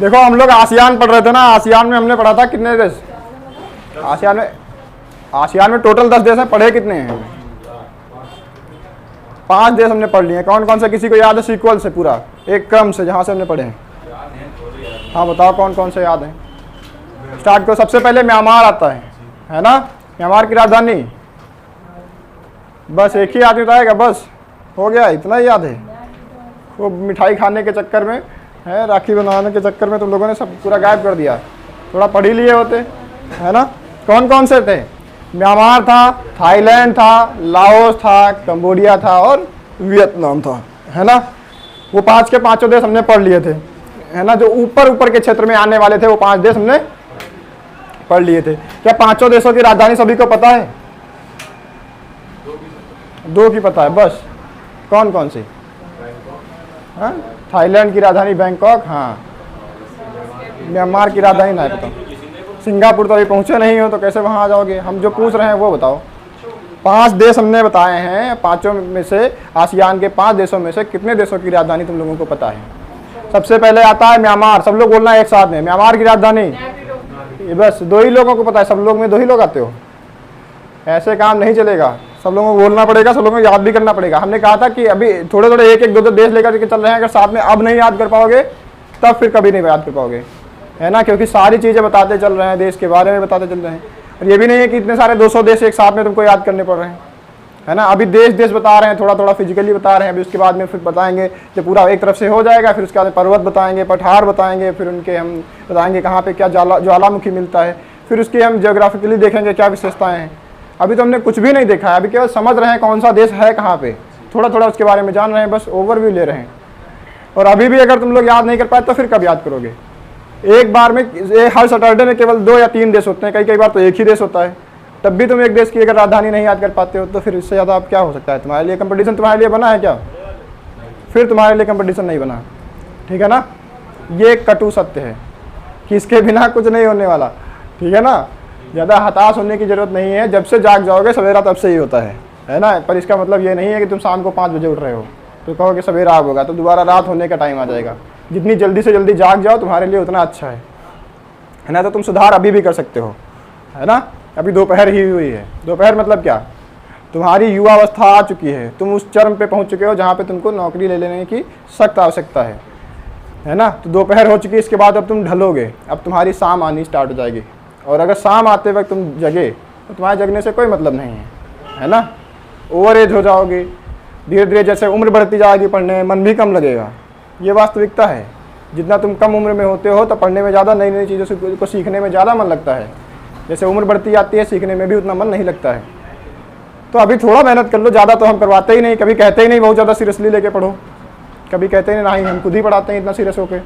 देखो हम लोग आसियान पढ़ रहे थे ना, आसियान में हमने पढ़ा था कितने देश, आसियान में टोटल 10 देश हैं, पढ़े कितने हैं? 5 देश हमने पढ़ लिए। कौन कौन से किसी को याद है सीक्वल से, पूरा एक क्रम से जहाँ से हमने पढ़े हैं? हाँ बताओ कौन कौन से याद हैं। स्टार्ट करो। सबसे पहले म्यांमार आता है ना? म्यांमार की राजधानी, बस एक ही आदमी बताएगा, बस हो गया, इतना ही याद है। वो मिठाई खाने के चक्कर में है, राखी बनाने के चक्कर में तुम लोगों ने सब पूरा गायब कर दिया। थोड़ा पढ़ ही लिए होते, है ना? कौन कौन से थे? म्यांमार था, थाईलैंड था, लाओस था, कंबोडिया था और वियतनाम था, है ना? वो 5 के 5 देश हमने पढ़ लिए थे, है ना? जो ऊपर ऊपर के क्षेत्र में आने वाले थे वो 5 देश हमने पढ़ लिए थे। क्या 5 देशों की राजधानी सभी को पता है? 2 की पता है बस। कौन कौन सी? हाँ, थाईलैंड की राजधानी बैंकॉक, हाँ। म्यांमार की राजधानी नहीं पता। सिंगापुर तो अभी पहुंचे नहीं हो तो कैसे वहां आ जाओगे? हम जो पूछ रहे हैं वो बताओ। 5 देश हमने बताए हैं, 5 में से, आसियान के 5 देशों में से कितने देशों की राजधानी तुम लोगों को पता है? सबसे पहले आता है म्यांमार। सब लोग बोलना है एक साथ में, म्यांमार की राजधानी। ये बस 2 ही लोगों को पता है, सब लोग में 2 ही लोग आते हो, ऐसे काम नहीं चलेगा। सब लोगों को बोलना पड़ेगा, सब लोगों को याद भी करना पड़ेगा। हमने कहा था कि अभी थोड़े थोड़े एक एक 2 देश लेकर के चल रहे हैं, अगर साथ में अब नहीं याद कर पाओगे तब फिर कभी नहीं याद कर पाओगे, है ना? क्योंकि सारी चीज़ें बताते चल रहे हैं, देश के बारे में बताते चल रहे हैं। और ये भी नहीं है कि इतने सारे 200 देश एक साथ में तुमको याद करने पड़ रहे हैं, है ना? अभी देश देश बता रहे हैं, थोड़ा थोड़ा फिजिकली बता रहे हैं, अभी उसके बाद में फिर बताएंगे जब पूरा एक तरफ से हो जाएगा, फिर उसके बाद पर्वत बताएंगे, पठार बताएंगे, फिर उनके हम बताएंगे कहाँ पे क्या ज्वालामुखी मिलता है, फिर उसकी हम जियोग्राफिकली देखेंगे क्या विशेषताएँ हैं। अभी तो हमने कुछ भी नहीं देखा है, अभी केवल समझ रहे हैं कौन सा देश है कहाँ पे, थोड़ा थोड़ा उसके बारे में जान रहे हैं, बस ओवरव्यू ले रहे हैं। और अभी भी अगर तुम लोग याद नहीं कर पाए तो फिर कब याद करोगे? एक बार में हर सैटरडे में केवल 2 या 3 देश होते हैं, कई कई बार तो एक ही देश होता है, तब भी तुम एक देश की अगर राजधानी नहीं याद कर पाते हो तो फिर इससे ज़्यादा अब क्या हो सकता है? तुम्हारे लिए कंपटीशन तुम्हारे लिए बना है क्या? फिर तुम्हारे लिए कंपटीशन नहीं बना, ठीक है ना? ये कटु सत्य है कि इसके बिना कुछ नहीं होने वाला, ठीक है ना? ज़्यादा हताश होने की ज़रूरत नहीं है। जब से जाग जाओगे सवेरा तब से ही होता है ना? पर इसका मतलब ये नहीं है कि तुम शाम को 5 बजे उठ रहे हो तो कहोगे सवेरा अब होगा, तो दोबारा रात होने का टाइम आ जाएगा। जितनी जल्दी से जल्दी जाग जाओ तुम्हारे लिए उतना अच्छा है ना? तो तुम सुधार अभी भी कर सकते हो, है ना? अभी दोपहर ही हुई है। दोपहर मतलब क्या? तुम्हारी युवावस्था आ चुकी है, तुम उस चरम पे पहुंच चुके हो जहाँ पे तुमको नौकरी ले लेने की सख्त आवश्यकता है ना? तो दोपहर हो चुकी है, इसके बाद अब तुम ढलोगे, अब तुम्हारी शाम आनी स्टार्ट हो जाएगी। और अगर शाम आते वक्त तुम जगे तो तुम्हारे जगने से कोई मतलब नहीं है ना? ओवर एज हो जाओगे, धीरे धीरे जैसे उम्र बढ़ती जाएगी, पढ़ने में मन भी कम लगेगा। ये वास्तविकता है। जितना तुम कम उम्र में होते हो तो पढ़ने में ज़्यादा, नई नई चीज़ों को सीखने में ज़्यादा मन लगता है। जैसे उम्र बढ़ती जाती है सीखने में भी उतना मन नहीं लगता है। तो अभी थोड़ा मेहनत कर लो, ज़्यादा तो हम करवाते ही नहीं, कभी कहते ही नहीं बहुत ज़्यादा सीरियसली लेके पढ़ो, कभी कहते ही नहीं, हम खुद ही पढ़ाते हैं इतना सीरियस होके।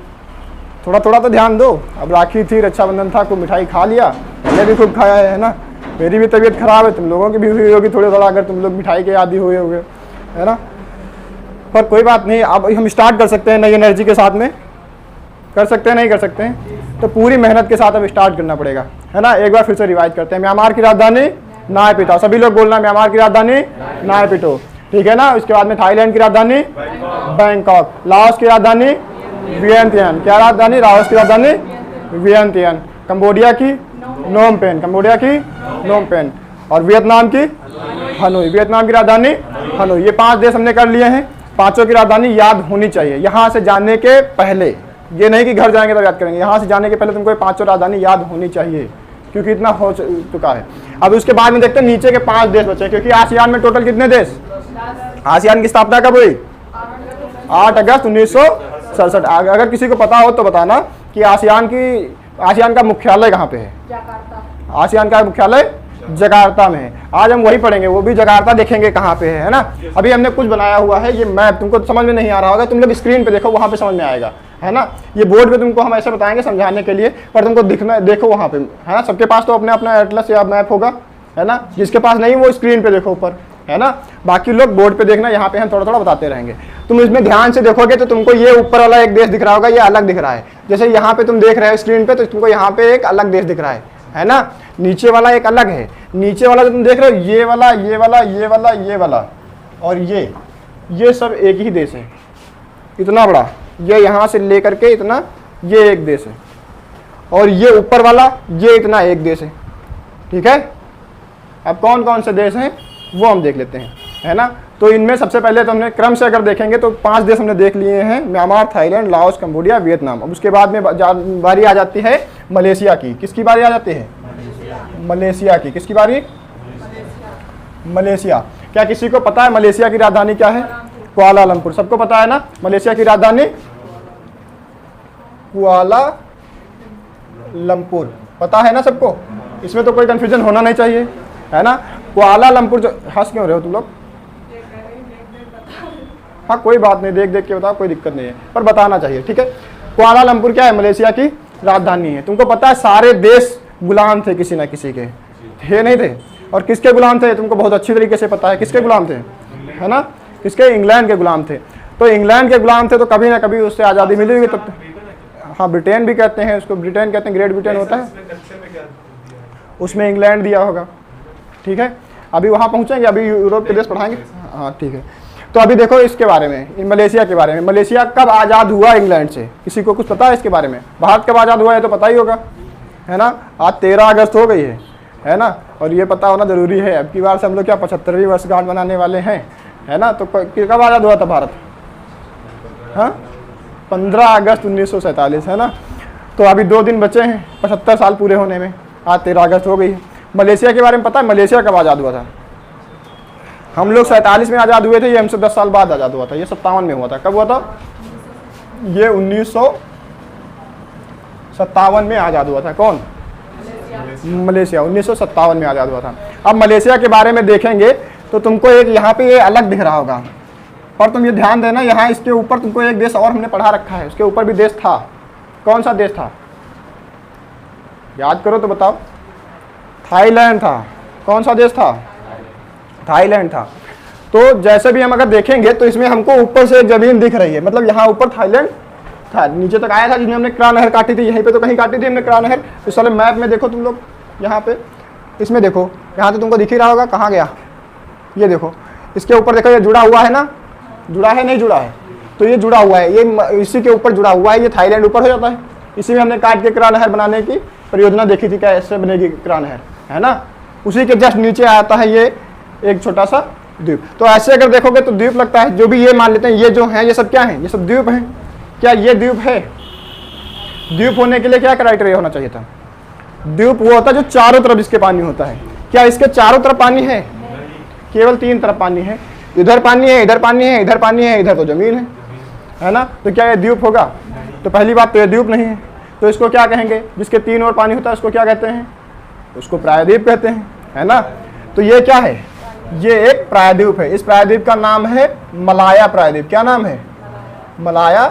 थोड़ा थोड़ा तो ध्यान दो। अब राखी थी, रक्षाबंधन था, खूब मिठाई खा लिया, मैंने भी खूब खाया है ना? मेरी भी तबीयत खराब है, तुम लोगों की भी हुई होगी थोड़ी थोड़ा, अगर तुम लोग मिठाई के आदी हुए होगे, है ना? पर कोई बात नहीं, अब हम स्टार्ट कर सकते हैं नई एनर्जी के साथ में। कर सकते हैं नहीं कर सकते हैं? तो पूरी मेहनत के साथ अब स्टार्ट करना पड़ेगा, है ना? एक बार फिर से रिवाइज करते हैं। म्यांमार की राजधानी नायपिटो, सभी लोग बोलना म्यांमार की राजधानी नायपिटो, ठीक है ना? उसके बाद में थाईलैंड की राजधानी बैंकॉक, लाओस की राजधानी वियंतियान, क्या राजधानी? लाओस की राजधानी वियंतियान, कंबोडिया की नोम पेन, कंबोडिया की नोम पेन, और वियतनाम की हनोई, वियतनाम की राजधानी हनोई। ये 5 देश हमने कर लिए हैं। 5 की राजधानी याद होनी चाहिए यहाँ से जाने के पहले, ये नहीं कि घर जाएंगे तब याद करेंगे, यहाँ से जाने के पहले तुमको 5 राजधानी याद होनी चाहिए, क्योंकि इतना हो चुका है। अब उसके बाद में देखते हैं नीचे के 5 देश बचे, क्योंकि आसियान में टोटल कितने देश? आसियान की स्थापना कब हुई? 8 अगस्त 1967। अगर किसी को पता हो तो बताना कि आसियान का मुख्यालय कहाँ पे है? आसियान का मुख्यालय जकार्ता में है। आज हम वही पढ़ेंगे, वो भी जकार्ता देखेंगे कहाँ पे है ना? अभी हमने कुछ बनाया हुआ है, ये मैप तुमको समझ में नहीं आ रहा होगा, तुम लोग स्क्रीन पे देखो, वहाँ पे समझ में आएगा, है ना? ये बोर्ड पे तुमको हम ऐसे बताएंगे समझाने के लिए, पर तुमको दिखना, देखो वहाँ पे, है ना? सबके पास तो अपने अपना एटलस या मैप होगा, है ना? जिसके पास नहीं वो स्क्रीन पे देखो ऊपर, है ना? बाकी लोग बोर्ड पे देखना, यहाँ पे हम थोड़ा थोड़ा बताते रहेंगे। तुम इसमें ध्यान से देखोगे तो तुमको ये ऊपर वाला एक देश दिख रहा होगा, ये अलग दिख रहा है। जैसे यहाँ पे तुम देख रहे हो स्क्रीन पे, तो तुमको यहाँ पे एक अलग देश दिख रहा है ना? नीचे वाला एक अलग है, नीचे वाला जो तुम देख रहे हो, ये वाला, ये वाला, ये वाला, ये वाला और ये सब एक ही देश है, इतना बड़ा। ये यहाँ से लेकर के इतना ये एक देश है, और ये ऊपर वाला ये इतना एक देश है, ठीक है। अब कौन कौन से देश हैं वो हम देख लेते हैं, है ना। तो इनमें सबसे पहले तो हमने क्रम से अगर देखेंगे तो 5 देश हमने देख लिए हैं, Myanmar, Thailand, Laos, Cambodia, Vietnam. अब उसके बाद में बारी आ जाती है मलेशिया की। किसकी बारी आ जाती है? मलेशिया की। किसकी बारी? मलेशिया। क्या किसी को पता है मलेशिया की राजधानी क्या है? कुआलालंपुर। सबको पता है ना मलेशिया की राजधानी कुआलालंपुर, पता है ना सबको? इसमें तो कोई कंफ्यूजन होना नहीं चाहिए, है ना। कुआलालंपुर जो, हंस क्यों रहे हो तुम लोग? हाँ कोई बात नहीं, देख देख के बताओ, कोई दिक्कत नहीं है, पर बताना चाहिए, ठीक है। कुआलालंपुर क्या है? मलेशिया की राजधानी है। तुमको पता है सारे देश गुलाम थे किसी ना किसी के, थे नहीं थे? और किसके गुलाम थे? तुमको बहुत अच्छी तरीके से पता है किसके गुलाम थे, है ना। किसके? इंग्लैंड के गुलाम थे। तो इंग्लैंड के गुलाम थे तो कभी ना कभी उससे आज़ादी मिली होगी। तब हाँ ब्रिटेन भी कहते हैं उसको, ब्रिटेन कहते हैं, ग्रेट ब्रिटेन होता है, उसमें इंग्लैंड दिया होगा, ठीक है। अभी वहाँ पहुँचेंगे, अभी यूरोप के देश पढ़ाएंगे, हाँ ठीक है। तो अभी देखो इसके बारे में, मलेशिया के बारे में। मलेशिया कब आज़ाद हुआ इंग्लैंड से? किसी को कुछ पता है इसके बारे में? भारत कब आज़ाद हुआ है तो पता ही होगा, है ना। आज 13 अगस्त हो गई है ना। और ये पता होना जरूरी है। अब की बार से हम लोग क्या 75वीं वर्षगांठ मनाने वाले हैं, है ना। तो कब आज़ाद हुआ था भारत? हाँ 15 अगस्त 1947, है ना। तो अभी 2 दिन बचे हैं 75 साल पूरे होने में। आज 13 अगस्त हो गई है। मलेशिया के बारे में पता है? मलेशिया कब आज़ाद हुआ था? हम लोग 47 में आज़ाद हुए थे, ये हमसे 10 साल बाद आज़ाद हुआ था। ये 57 में हुआ था। कब हुआ था? ये 1957 में आज़ाद हुआ था। कौन? मलेशिया 1957 में आज़ाद हुआ था। अब मलेशिया के बारे में देखेंगे तो तुमको एक यहाँ पे ये अलग दिख रहा होगा, पर तुम ये ध्यान देना, यहाँ इसके ऊपर तुमको एक देश और हमने पढ़ा रखा है, उसके ऊपर भी देश था। कौन सा देश था? याद करो तो बताओ। थाईलैंड था। कौन सा देश था? थाईलैंड था। तो जैसे भी हम अगर देखेंगे तो इसमें हमको ऊपर से एक जमीन दिख रही है, मतलब यहाँ ऊपर थाईलैंड था, नीचे तक आया था जिसमें हमने क्रा नहर काटी थी। यहीं पे तो कहीं काटी थी हमने क्रा नहर। इस वाले मैप में देखो तुम लोग, यहाँ पे इसमें देखो, यहाँ तो तुमको दिख ही रहा होगा। कहाँ गया? ये देखो, इसके ऊपर देखो, ये जुड़ा हुआ है ना, जुड़ा है नहीं जुड़ा है? तो ये जुड़ा हुआ है, ये इसी के ऊपर जुड़ा हुआ है। ये थाईलैंड ऊपर हो जाता है। इसी में हमने काट के क्रा नहर बनाने की परियोजना देखी थी, कैसे बनेगी क्रा नहर, है ना। उसी के जस्ट नीचे आता है ये एक छोटा सा द्वीप। तो ऐसे अगर देखोगे तो द्वीप लगता है। जो भी ये मान लेते हैं ये जो है ये सब क्या है? ये सब द्वीप हैं। क्या ये द्वीप है? द्वीप होने के लिए क्या क्राइटेरिया होना चाहिए था? द्वीप वो होता है जो चारों तरफ इसके पानी होता है। क्या इसके चारों तरफ पानी है? केवल 3 तरफ पानी है। इधर पानी है, इधर पानी है, इधर पानी है, इधर तो जमीन है ना। तो क्या ये द्वीप होगा? तो पहली बात तो ये द्वीप नहीं है। तो इसको क्या कहेंगे? जिसके 3 ओर पानी होता है उसको क्या कहते हैं? उसको प्रायद्वीप कहते हैं, है ना। तो ये क्या है? ये एक प्रायद्वीप है। इस प्रायद्वीप का नाम है मलाया प्रायद्वीप। क्या नाम है? मलाया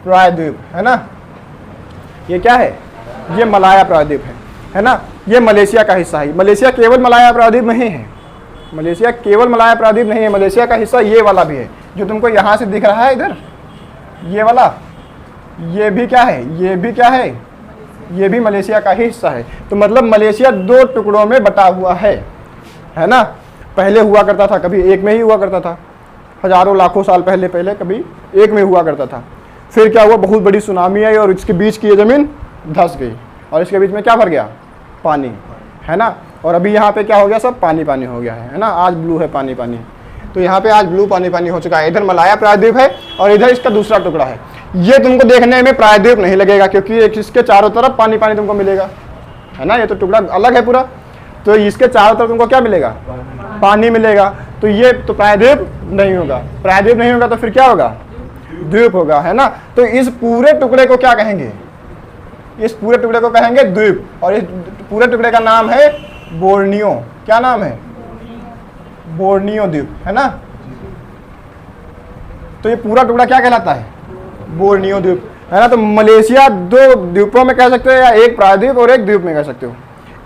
प्रायद्वीप, है ना। ये क्या है? ये मलाया प्रायद्वीप है ना। ये मलेशिया का हिस्सा है। मलेशिया केवल मलाया प्रायद्वीप नहीं है। मलेशिया केवल मलाया प्रायद्वीप नहीं है। मलेशिया का हिस्सा ये वाला भी है जो तुमको यहाँ से दिख रहा है, इधर ये वाला। ये भी क्या है? ये भी क्या है? ये भी मलेशिया का ही हिस्सा है। तो मतलब मलेशिया 2 टुकड़ों में बटा हुआ है ना। पहले हुआ करता था, कभी एक में ही हुआ करता था, हजारों लाखों साल पहले कभी एक में हुआ करता था। फिर क्या हुआ? बहुत बड़ी सुनामी आई और इसके बीच की ये ज़मीन धंस गई और इसके बीच में क्या भर गया? पानी, है ना। और अभी यहाँ पे क्या हो गया? सब पानी पानी हो गया है ना। आज ब्लू है पानी पानी। तो यहाँ पे आज ब्लू पानी पानी हो चुका है। इधर मलाया प्रायद्वीप है और इधर इसका दूसरा टुकड़ा है। ये तुमको देखने में प्रायद्वीप नहीं लगेगा क्योंकि इसके चारों तरफ पानी पानी तुमको मिलेगा, है ना। ये तो टुकड़ा अलग है पूरा। तो इसके चारों तरफ तुमको क्या मिलेगा? पानी मिलेगा। तो ये तो प्रायद्वीप नहीं होगा। प्रायद्वीप नहीं होगा तो फिर क्या होगा? द्वीप होगा, है ना। तो इस पूरे टुकड़े को क्या कहेंगे? इस पूरे टुकड़े को कहेंगे द्वीप। और इस पूरे टुकड़े का नाम है बोर्नियो। क्या नाम है? बोर्नियो द्वीप, है ना। तो ये पूरा टुकड़ा क्या कहलाता है? बोर्नियो द्वीप, है ना। तो मलेशिया 2 द्वीपों में कह सकते हो, या एक प्रायद्वीप और एक द्वीप में कह सकते हो।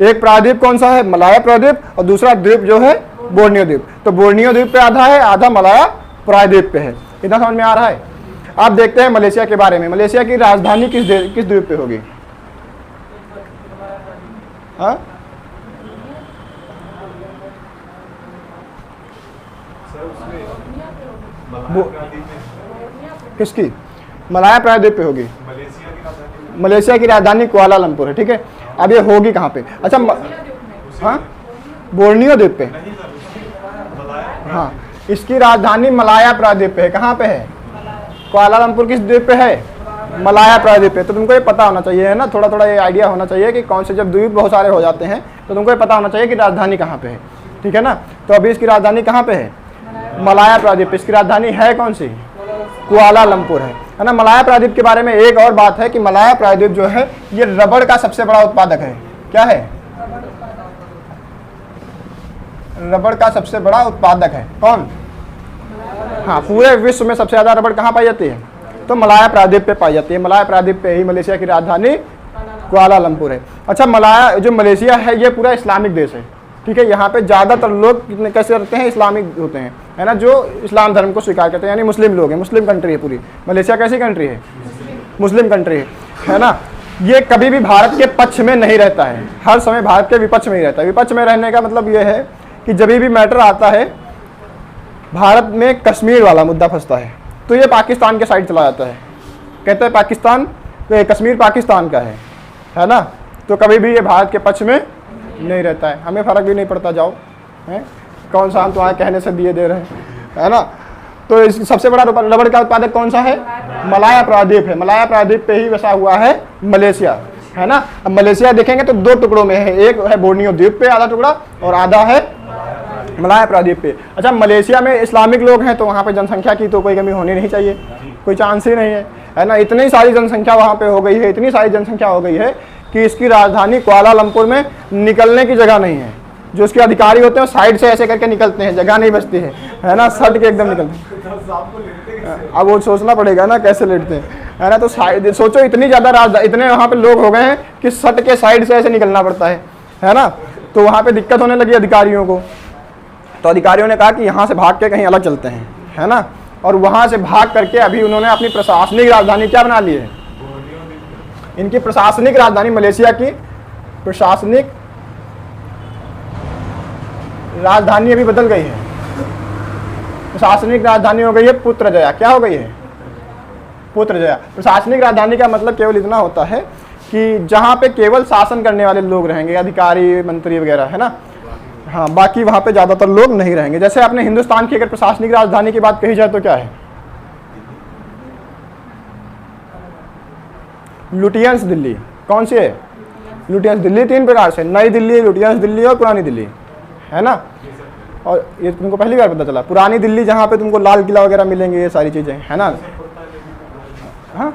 एक प्रायद्वीप कौन सा है? मलाया प्रायद्वीप। और दूसरा द्वीप जो है बोर्नियो द्वीप। तो बोर्नियो द्वीप पे आधा है, आधा मलाया प्रायद्वीप पे है। इतना समझ में आ रहा है? आप देखते हैं मलेशिया के बारे में। मलेशिया की राजधानी किस द्वीप पे होगी? हाँ किसकी? मलाया प्रायद्वीप पे होगी। मलेशिया की राजधानी कुआलालंपुर है, ठीक है। अब ये होगी कहाँ पे? अच्छा हाँ, बोर्नियो द्वीप पे, हाँ, इसकी राजधानी मलाया प्रायद्वीप पे है। कहाँ पे है? कुआलालंपुर किस द्वीप पे है? मलाया प्रायद्वीप पे। तो तुमको ये पता होना चाहिए, है ना, थोड़ा थोड़ा ये आइडिया होना चाहिए कि कौन से, जब द्वीप बहुत सारे हो जाते हैं तो तुमको ये पता होना चाहिए कि राजधानी कहाँ पे है, ठीक है ना। तो अभी इसकी राजधानी कहाँ पे है? मलाया प्रायद्वीप पे। इसकी राजधानी है कौन सी? कुआलालंपुर है ना। मलाया प्रायद्वीप के बारे में एक और बात है कि मलाया प्रायद्वीप जो है ये रबड़ का सबसे बड़ा उत्पादक है। क्या है? रबड़ का सबसे बड़ा उत्पादक है। कौन? हाँ, पूरे विश्व में सबसे ज्यादा रबड़ कहाँ पाई जाती है? तो मलाया प्रायद्वीप पे पाई जाती है। मलाया प्रायद्वीप पे ही मलेशिया की राजधानी कुआलालंपुर है। अच्छा, मलाया जो मलेशिया है ये पूरा इस्लामिक देश है, ठीक है। यहाँ पे ज़्यादातर लोग कितने कैसे रहते हैं? इस्लामिक होते हैं, है ना, जो इस्लाम धर्म को स्वीकार करते हैं, यानी मुस्लिम लोग हैं। मुस्लिम कंट्री है पूरी मलेशिया। कैसी कंट्री है? मुस्लिम कंट्री है ना। ये कभी भी भारत के पक्ष में नहीं रहता है, हर समय भारत के विपक्ष में ही रहता है। विपक्ष में रहने का मतलब ये है कि जब भी मैटर आता है भारत में कश्मीर वाला मुद्दा फंसता है तो ये पाकिस्तान के साइड चला जाता है, कहते हैं पाकिस्तान, तो कश्मीर पाकिस्तान का है ना। तो कभी भी ये भारत के पक्ष में नहीं रहता है। हमें फ़र्क भी नहीं पड़ता, जाओ है कौन सा, हम तुम्हारे कहने से दिए दे रहे हैं, है ना। तो इस सबसे बड़ा रबड़ का उत्पादक कौन सा है? मलाया प्रायद्वीप है। मलाया प्रायद्वीप पे ही बसा हुआ है मलेशिया, है ना। अब मलेशिया देखेंगे तो दो टुकड़ों में है, एक है बोर्नियो द्वीप पे आधा टुकड़ा और आधा है मलाया प्रायद्वीप पे। अच्छा, मलेशिया में इस्लामिक लोग हैं तो वहाँ पे जनसंख्या की तो कोई कमी होनी नहीं चाहिए, कोई चांस ही नहीं है ना। इतनी सारी जनसंख्या वहाँ पे हो गई है, इतनी सारी जनसंख्या हो गई है कि इसकी राजधानी कुआलालंपुर में निकलने की जगह नहीं है। जो उसके अधिकारी होते हैं साइड से ऐसे करके निकलते हैं, जगह नहीं बचती है ना, सट के एकदम निकलते हैं। अब वो सोचना पड़ेगा ना कैसे लेटते हैं, है ना। तो साइड सोचो, इतनी ज़्यादा राजधानी, इतने वहाँ पे लोग हो गए हैं कि सट के साइड से ऐसे निकलना पड़ता है ना। तो वहाँ पे दिक्कत होने लगी अधिकारियों को। तो अधिकारियों ने कहा कि यहाँ से भाग के कहीं अलग चलते हैं, है ना। और वहाँ से भाग करके अभी उन्होंने अपनी प्रशासनिक राजधानी क्या बना ली है? इनकी प्रशासनिक राजधानी मलेशिया की प्रशासनिक राजधानी अभी बदल गई है। प्रशासनिक राजधानी हो गई है पुत्रजया। क्या हो गई है? पुत्रजया। प्रशासनिक राजधानी का मतलब केवल इतना होता है कि जहाँ पे केवल शासन करने वाले लोग रहेंगे, अधिकारी मंत्री वगैरह, है ना। हाँ, बाकी वहाँ पे ज़्यादातर लोग नहीं रहेंगे। जैसे अपने हिंदुस्तान की अगर प्रशासनिक राजधानी की बात कही जाए तो क्या है? लुटियंस दिल्ली। कौन सी है? लुटियंस दिल्ली। तीन प्रकार से, नई दिल्ली, लुटियंस दिल्ली और पुरानी दिल्ली, है ना। और ये तुमको पहली बार पता चला? पुरानी दिल्ली जहाँ पे तुमको लाल किला वगैरह मिलेंगे, ये सारी चीज़ें, है ना। हाँ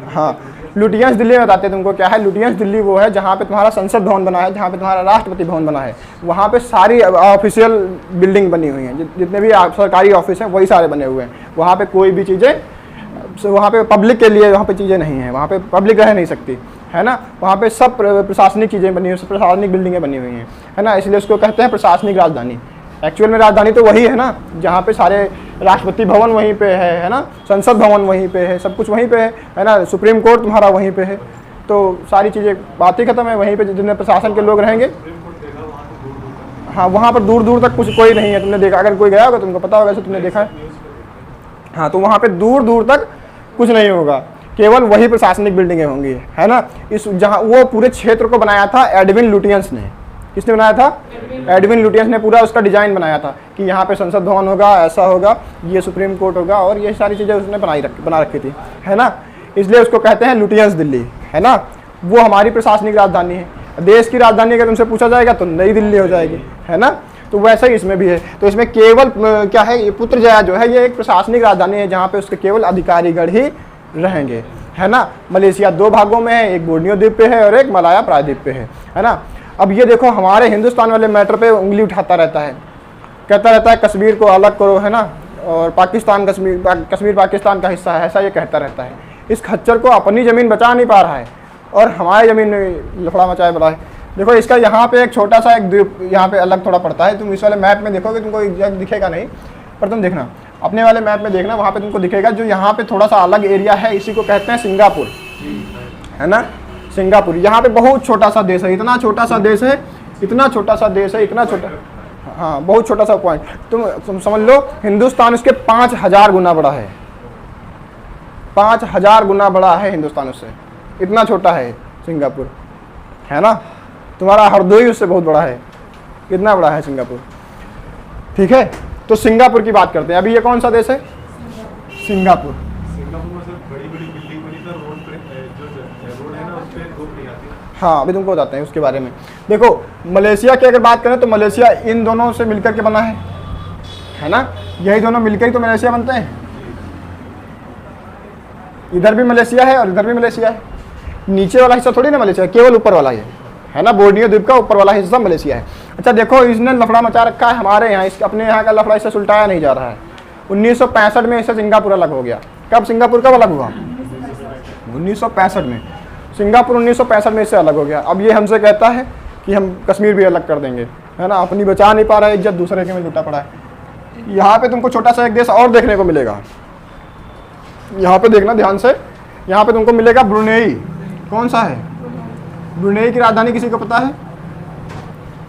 हाँ, लुटियंस दिल्ली में बताते हैं तुमको क्या है। लुटियंस दिल्ली वो है जहाँ पे तुम्हारा संसद भवन बना है, जहाँ पे तुम्हारा राष्ट्रपति भवन बना है। वहाँ पे सारी ऑफिशियल बिल्डिंग बनी हुई हैं, जितने भी सरकारी ऑफिस हैं वही सारे बने हुए हैं। वहाँ पे कोई भी चीज़ें, वहाँ पे पब्लिक के लिए वहाँ पे चीज़ें नहीं हैं, वहाँ पे पब्लिक रह नहीं सकती, है ना। वहाँ पे सब प्रशासनिक चीज़ें बनी हुई, प्रशासनिक बिल्डिंगें बनी हुई हैं, है ना। इसलिए उसको कहते हैं प्रशासनिक राजधानी। एक्चुअल में राजधानी तो वही है ना, जहाँ पे सारे राष्ट्रपति भवन वहीं पे है ना, संसद भवन वहीं पे है, सब कुछ वहीं पे है ना, सुप्रीम कोर्ट तुम्हारा वहीं पे है। तो सारी चीज़ें, बात ही खत्म है। वहीं पे जितने प्रशासन के लोग रहेंगे, हाँ, वहाँ पर दूर दूर तक कुछ कोई नहीं है। तुमने देखा, अगर कोई गया होगा तुमको पता होगा, ऐसे तुमने देखा है, हाँ। तो वहाँ पे दूर दूर तक कुछ नहीं होगा, केवल वही प्रशासनिक बिल्डिंगें होंगी, है ना। इस जहाँ वो पूरे क्षेत्र को बनाया था एडविन लुटियंस ने। किसने बनाया था? एडविन लुटियंस ने पूरा उसका डिजाइन बनाया था कि यहाँ पे संसद भवन होगा, ऐसा होगा, ये सुप्रीम कोर्ट होगा, और ये सारी चीज़ें उसने बना रखी थी, है ना। इसलिए उसको कहते हैं लुटियंस दिल्ली, है ना। वो हमारी प्रशासनिक राजधानी है। देश की राजधानी अगर तुमसे पूछा जाएगा तो नई दिल्ली हो जाएगी, है ना। तो वैसा ही इसमें भी है। तो इसमें केवल क्या है, ये पुत्रजया जो है ये एक प्रशासनिक राजधानी है जहाँ पे उसके केवल अधिकारीगण ही रहेंगे, है ना। मलेशिया दो भागों में है, एक बोर्नियो द्वीप पे है और एक मलाया प्रायद्वीप पे है ना। अब ये देखो, हमारे हिंदुस्तान वाले मैटर पे उंगली उठाता रहता है, कहता रहता है कश्मीर को अलग करो, है ना, और पाकिस्तान कश्मीर पाकिस्तान का हिस्सा है, ऐसा ये कहता रहता है। इस खच्चर को अपनी ज़मीन बचा नहीं पा रहा है और हमारी ज़मीन में लफड़ा मचाए बड़ा है। देखो, इसका यहाँ पे एक छोटा सा एक द्वीप यहाँ पे अलग थोड़ा पड़ता है। तुम इस वाले मैप में देखोगे तुमको दिखेगा नहीं, पर तुम देखना अपने वाले मैप में, देखना वहाँ पे तुमको दिखेगा। जो यहाँ पे थोड़ा सा अलग एरिया है, इसी को कहते हैं सिंगापुर, है ना। सिंगापुर यहाँ पे बहुत छोटा सा देश है, इतना छोटा सा देश है, इतना छोटा सा देश है, इतना छोटा, हाँ, बहुत छोटा सा पॉइंट। तुम समझ लो हिंदुस्तान उसके 5000 गुना बड़ा है, 5000 गुना बड़ा है हिंदुस्तान उससे, इतना छोटा है सिंगापुर, है ना। तुम्हारा हरदोई उससे बहुत बड़ा है, कितना बड़ा है सिंगापुर, ठीक है। तो सिंगापुर की बात करते हैं। अभी ये कौन सा देश है? सिंगापुर। सिंगापुर में सिर्फ बड़ी बड़ी बिल्डिंग बनी था, रोड पे जो रोड है ना उस पे धूप नहीं आती। हाँ, अभी तुमको बताते हैं उसके बारे में। देखो मलेशिया की अगर बात करें तो मलेशिया इन दोनों से मिलकर के बना है ना। यही दोनों मिलकर ही तो मलेशिया बनते हैं। इधर भी मलेशिया है और इधर भी मलेशिया है। नीचे वाला हिस्सा थोड़ी ना मलेशिया है, केवल ऊपर वाला है ना। बोर्नियो द्वीप का ऊपर वाला हिस्सा मलेशिया है। अच्छा देखो, इसने लफड़ा मचा रखा है हमारे यहाँ, इस अपने यहाँ का लफड़ा इससे सुलटाया नहीं जा रहा है। 1965 में इससे सिंगापुर अलग हो गया। कब सिंगापुर कब अलग हुआ? 1965 में। सिंगापुर 1965 में इससे अलग हो गया। अब ये हमसे कहता है कि हम कश्मीर भी अलग कर देंगे, है ना। अपनी बचा नहीं पा रहा है, इज्जत दूसरे के में लुटा पड़ा है। यहाँ पे तुमको छोटा सा एक देश और देखने को मिलेगा। यहाँ पे देखना ध्यान से, यहाँ पे तुमको मिलेगा ब्रुनेई। कौन सा है? ब्रुनेई की राजधानी किसी को पता है?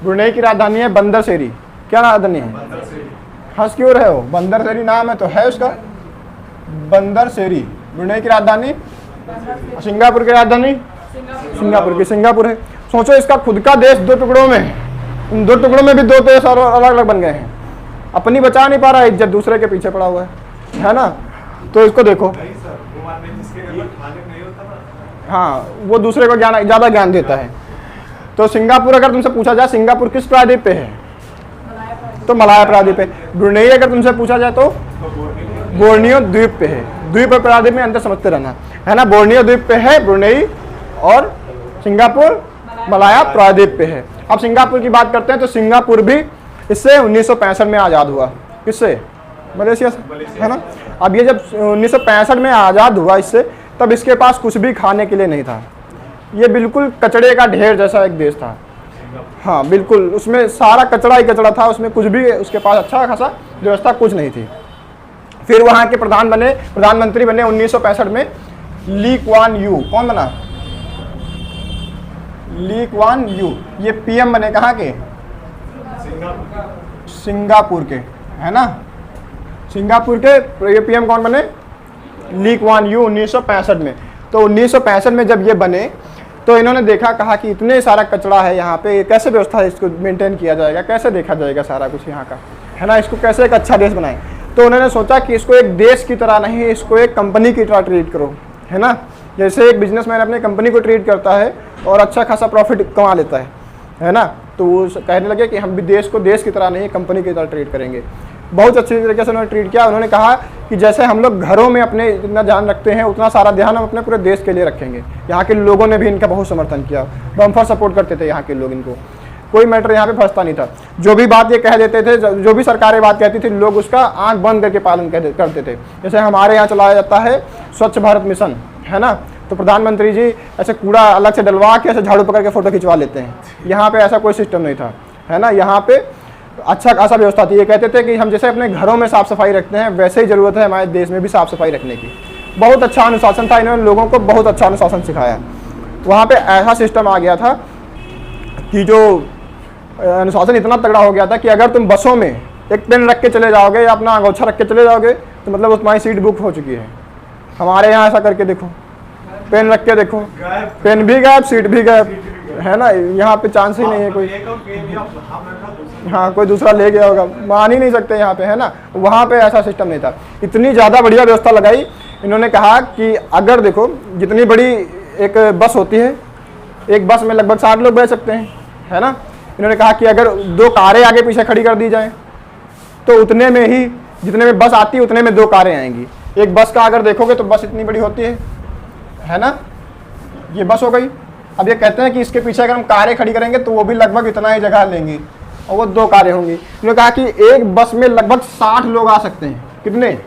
ब्रुनेई की राजधानी है बंदर शेरी। क्या राजधानी है? हंस क्यों रहे हो? बंदर शेरी नाम है तो है उसका, बंदर शेरी। ब्रुनेई की राजधानी, सिंगापुर की राजधानी सिंगापुर की सिंगापुर है। सोचो इसका खुद का देश दो टुकड़ों में, उन दो टुकड़ों में भी दो देश अलग अलग बन गए हैं। अपनी बचा नहीं पा रहा है, इज्जत दूसरे के पीछे पड़ा हुआ है ना। तो इसको देखो, हाँ वो दूसरे को ज्ञान ज़्यादा ज्ञान देता है। तो सिंगापुर अगर तुमसे पूछा जाए सिंगापुर किस प्रायद्वीप पे है, तो मलाया प्रायद्वीप पे। ब्रुनेई अगर तुमसे पूछा जाए तो बोर्नियो द्वीप पे है। द्वीप और प्रायद्वीप में अंतर समझते रहना, है ना। बोर्नियो द्वीप पे है ब्रुनेई और सिंगापुर मलाया प्रायद्वीप पे है। अब सिंगापुर की बात करते हैं तो सिंगापुर भी इससे 1965 में आज़ाद हुआ। किससे? मलेशिया से, है ना। अब ये जब 1965 में आज़ाद हुआ इससे, तब इसके पास कुछ भी खाने के लिए नहीं था। ये बिल्कुल कचड़े का ढेर जैसा एक देश था। हाँ बिल्कुल, उसमें सारा कचड़ा ही कचड़ा था, उसमें कुछ भी उसके पास अच्छा खासा व्यवस्था कुछ नहीं थी। फिर वहाँ के प्रधानमंत्री बने 1965 में ली कुआन यू। कौन बना? Lee Kuan Yew. ये पीएम बने कहाँ के? सिंगापुर के, है ना। सिंगापुर के ये पीएम कौन बने? ली कुआन यू 1965 में। तो 1965 में जब ये बने तो इन्होंने देखा, कहा कि इतने सारा कचरा है यहाँ पे, कैसे व्यवस्था इसको मेंटेन किया जाएगा, कैसे देखा जाएगा सारा कुछ यहाँ का, है ना। इसको कैसे एक अच्छा देश बनाएं। तो उन्होंने सोचा कि इसको एक देश की तरह नहीं, इसको एक कंपनी की तरह ट्रीट करो, है ना। जैसे एक बिजनेसमैन अपने कंपनी को ट्रीट करता है और अच्छा खासा प्रॉफिट कमा लेता है ना। तो वो कहने लगे कि हम भी देश को देश की तरह नहीं, कंपनी की तरह ट्रीट करेंगे। बहुत अच्छी तरीके से उन्होंने ट्रीट किया। उन्होंने कहा कि जैसे हम लोग घरों में अपने इतना ध्यान रखते हैं, उतना सारा ध्यान हम अपने पूरे देश के लिए रखेंगे। यहाँ के लोगों ने भी इनका बहुत समर्थन किया, बम्फर सपोर्ट करते थे यहाँ के लोग इनको। कोई मैटर यहाँ पे फंसता नहीं था। जो भी बात ये कह देते थे, जो भी सरकारें बात कहती थी, लोग उसका आंख बंद करके पालन करते थे। जैसे हमारे यहाँ चलाया जाता है स्वच्छ भारत मिशन, है ना। तो प्रधानमंत्री जी ऐसे कूड़ा अलग से डलवा के ऐसे झाड़ू पकड़ के फ़ोटो खिंचवा लेते हैं। यहाँ पे ऐसा कोई सिस्टम नहीं था, है ना। यहाँ पे अच्छा खासा व्यवस्था थी। ये कहते थे कि हम जैसे अपने घरों में साफ़ सफाई रखते हैं, वैसे ही ज़रूरत है हमारे देश में भी साफ़ सफाई रखने की। बहुत अच्छा अनुशासन था, इन्होंने लोगों को बहुत अच्छा अनुशासन सिखाया। वहाँ पे ऐसा सिस्टम आ गया था कि जो अनुशासन इतना तगड़ा हो गया था कि अगर तुम बसों में एक पेन रख के चले जाओगे या अपना अंगोछा रख के चले जाओगे तो मतलब तुम्हारी सीट बुक हो चुकी है। हमारे यहाँ ऐसा करके देखो, पेन रख के देखो, पेन भी गायब, सीट भी गायब, है ना। यहाँ पे चांस ही नहीं है कोई, हाँ कोई दूसरा ले गया होगा, मान ही नहीं सकते यहाँ पे, है ना। वहाँ पे ऐसा सिस्टम नहीं था। इतनी ज़्यादा बढ़िया व्यवस्था लगाई। इन्होंने कहा कि अगर देखो जितनी बड़ी एक बस होती है, एक बस में लगभग 60 लोग बैठ सकते हैं, है ना। इन्होंने कहा कि अगर 2 कारें आगे पीछे खड़ी कर दी जाएं तो उतने में ही, जितने में बस आती है उतने में 2 कारें आएंगी। एक बस का अगर देखोगे तो बस इतनी बड़ी होती है ना। ये बस हो गई। अब ये कहते हैं कि इसके पीछे अगर हम कारें खड़ी करेंगे तो वो भी लगभग इतना ही जगह लेंगी और वो 2 कारें होंगी। इन्होंने कहा कि एक बस में लगभग 60 लोग आ सकते हैं। कितने?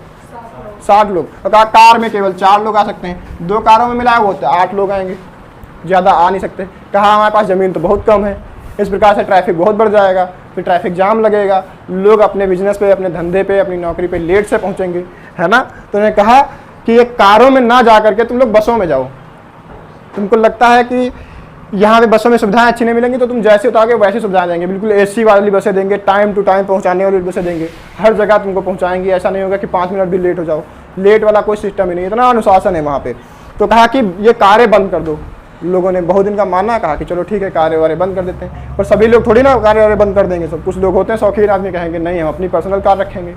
60 लोग। और कहा कार में केवल 4 लोग आ सकते हैं। 2 कारों में मिलाया वो तो 8 लोग आएंगे, ज़्यादा आ नहीं सकते। कहा हमारे पास ज़मीन तो बहुत कम है, इस प्रकार से ट्रैफिक बहुत बढ़ जाएगा, फिर ट्रैफिक जाम लगेगा, लोग अपने बिजनेस पे, अपने धंधे पे, अपनी नौकरी पे लेट से पहुँचेंगे, है ना। तो उन्होंने कहा कि ये कारों में ना जा करके तुम लोग बसों में जाओ। तुमको लगता है कि यहाँ पे बसों में सुविधाएं अच्छी नहीं मिलेंगी तो तुम जैसे उतारोगे वैसी सुविधाएं देंगे। बिल्कुल एसी वाली बसें देंगे, टाइम टू टाइम पहुँचाने वाली बसें देंगे, हर जगह तुमको पहुँचाएंगे। ऐसा नहीं होगा कि 5 मिनट भी लेट हो जाओ। लेट वाला कोई सिस्टम ही नहीं, इतना अनुशासन है वहाँ पे। तो कहा कि ये कारें बंद कर दो। लोगों ने बहुत दिन का माना, कहा कि चलो ठीक है कारें वारें बंद कर देते हैं, पर सभी लोग थोड़ी ना कारें वारें बंद कर देंगे। सब कुछ लोग होते हैं शौकीन आदमी, कहेंगे नहीं हम अपनी पर्सनल कार रखेंगे।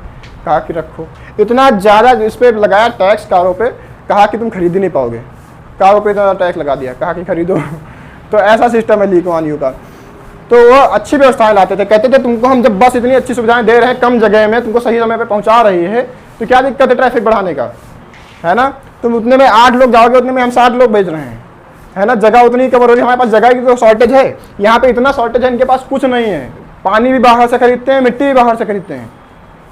कहा कि रखो। इतना ज़्यादा इस पर लगाया टैक्स कारों पे, कहा कि तुम खरीद ही नहीं पाओगे। कारों पे इतना टैक्स लगा दिया, कहा कि खरीदो। तो ऐसा सिस्टम है ली कुआन यू का। तो वो अच्छी व्यवस्थाएं लाते थे, कहते थे तुमको हम जब बस इतनी अच्छी सुविधाएं दे रहे हैं कम जगह में, तुमको सही समय पे पहुंचा रही है, तो क्या दिक्कत है ट्रैफिक बढ़ाने का, है ना। तुम उतने में 8 लोग जाओगे, उतने में हम 60 लोग भेज रहे हैं, है ना। जगह उतनी कवर हो रही है, हमारे पास जगह की तो शॉर्टेज है। यहाँ पे इतना शॉर्टेज है, इनके पास कुछ नहीं है। पानी भी बाहर से खरीदते हैं, मिट्टी भी बाहर से खरीदते हैं।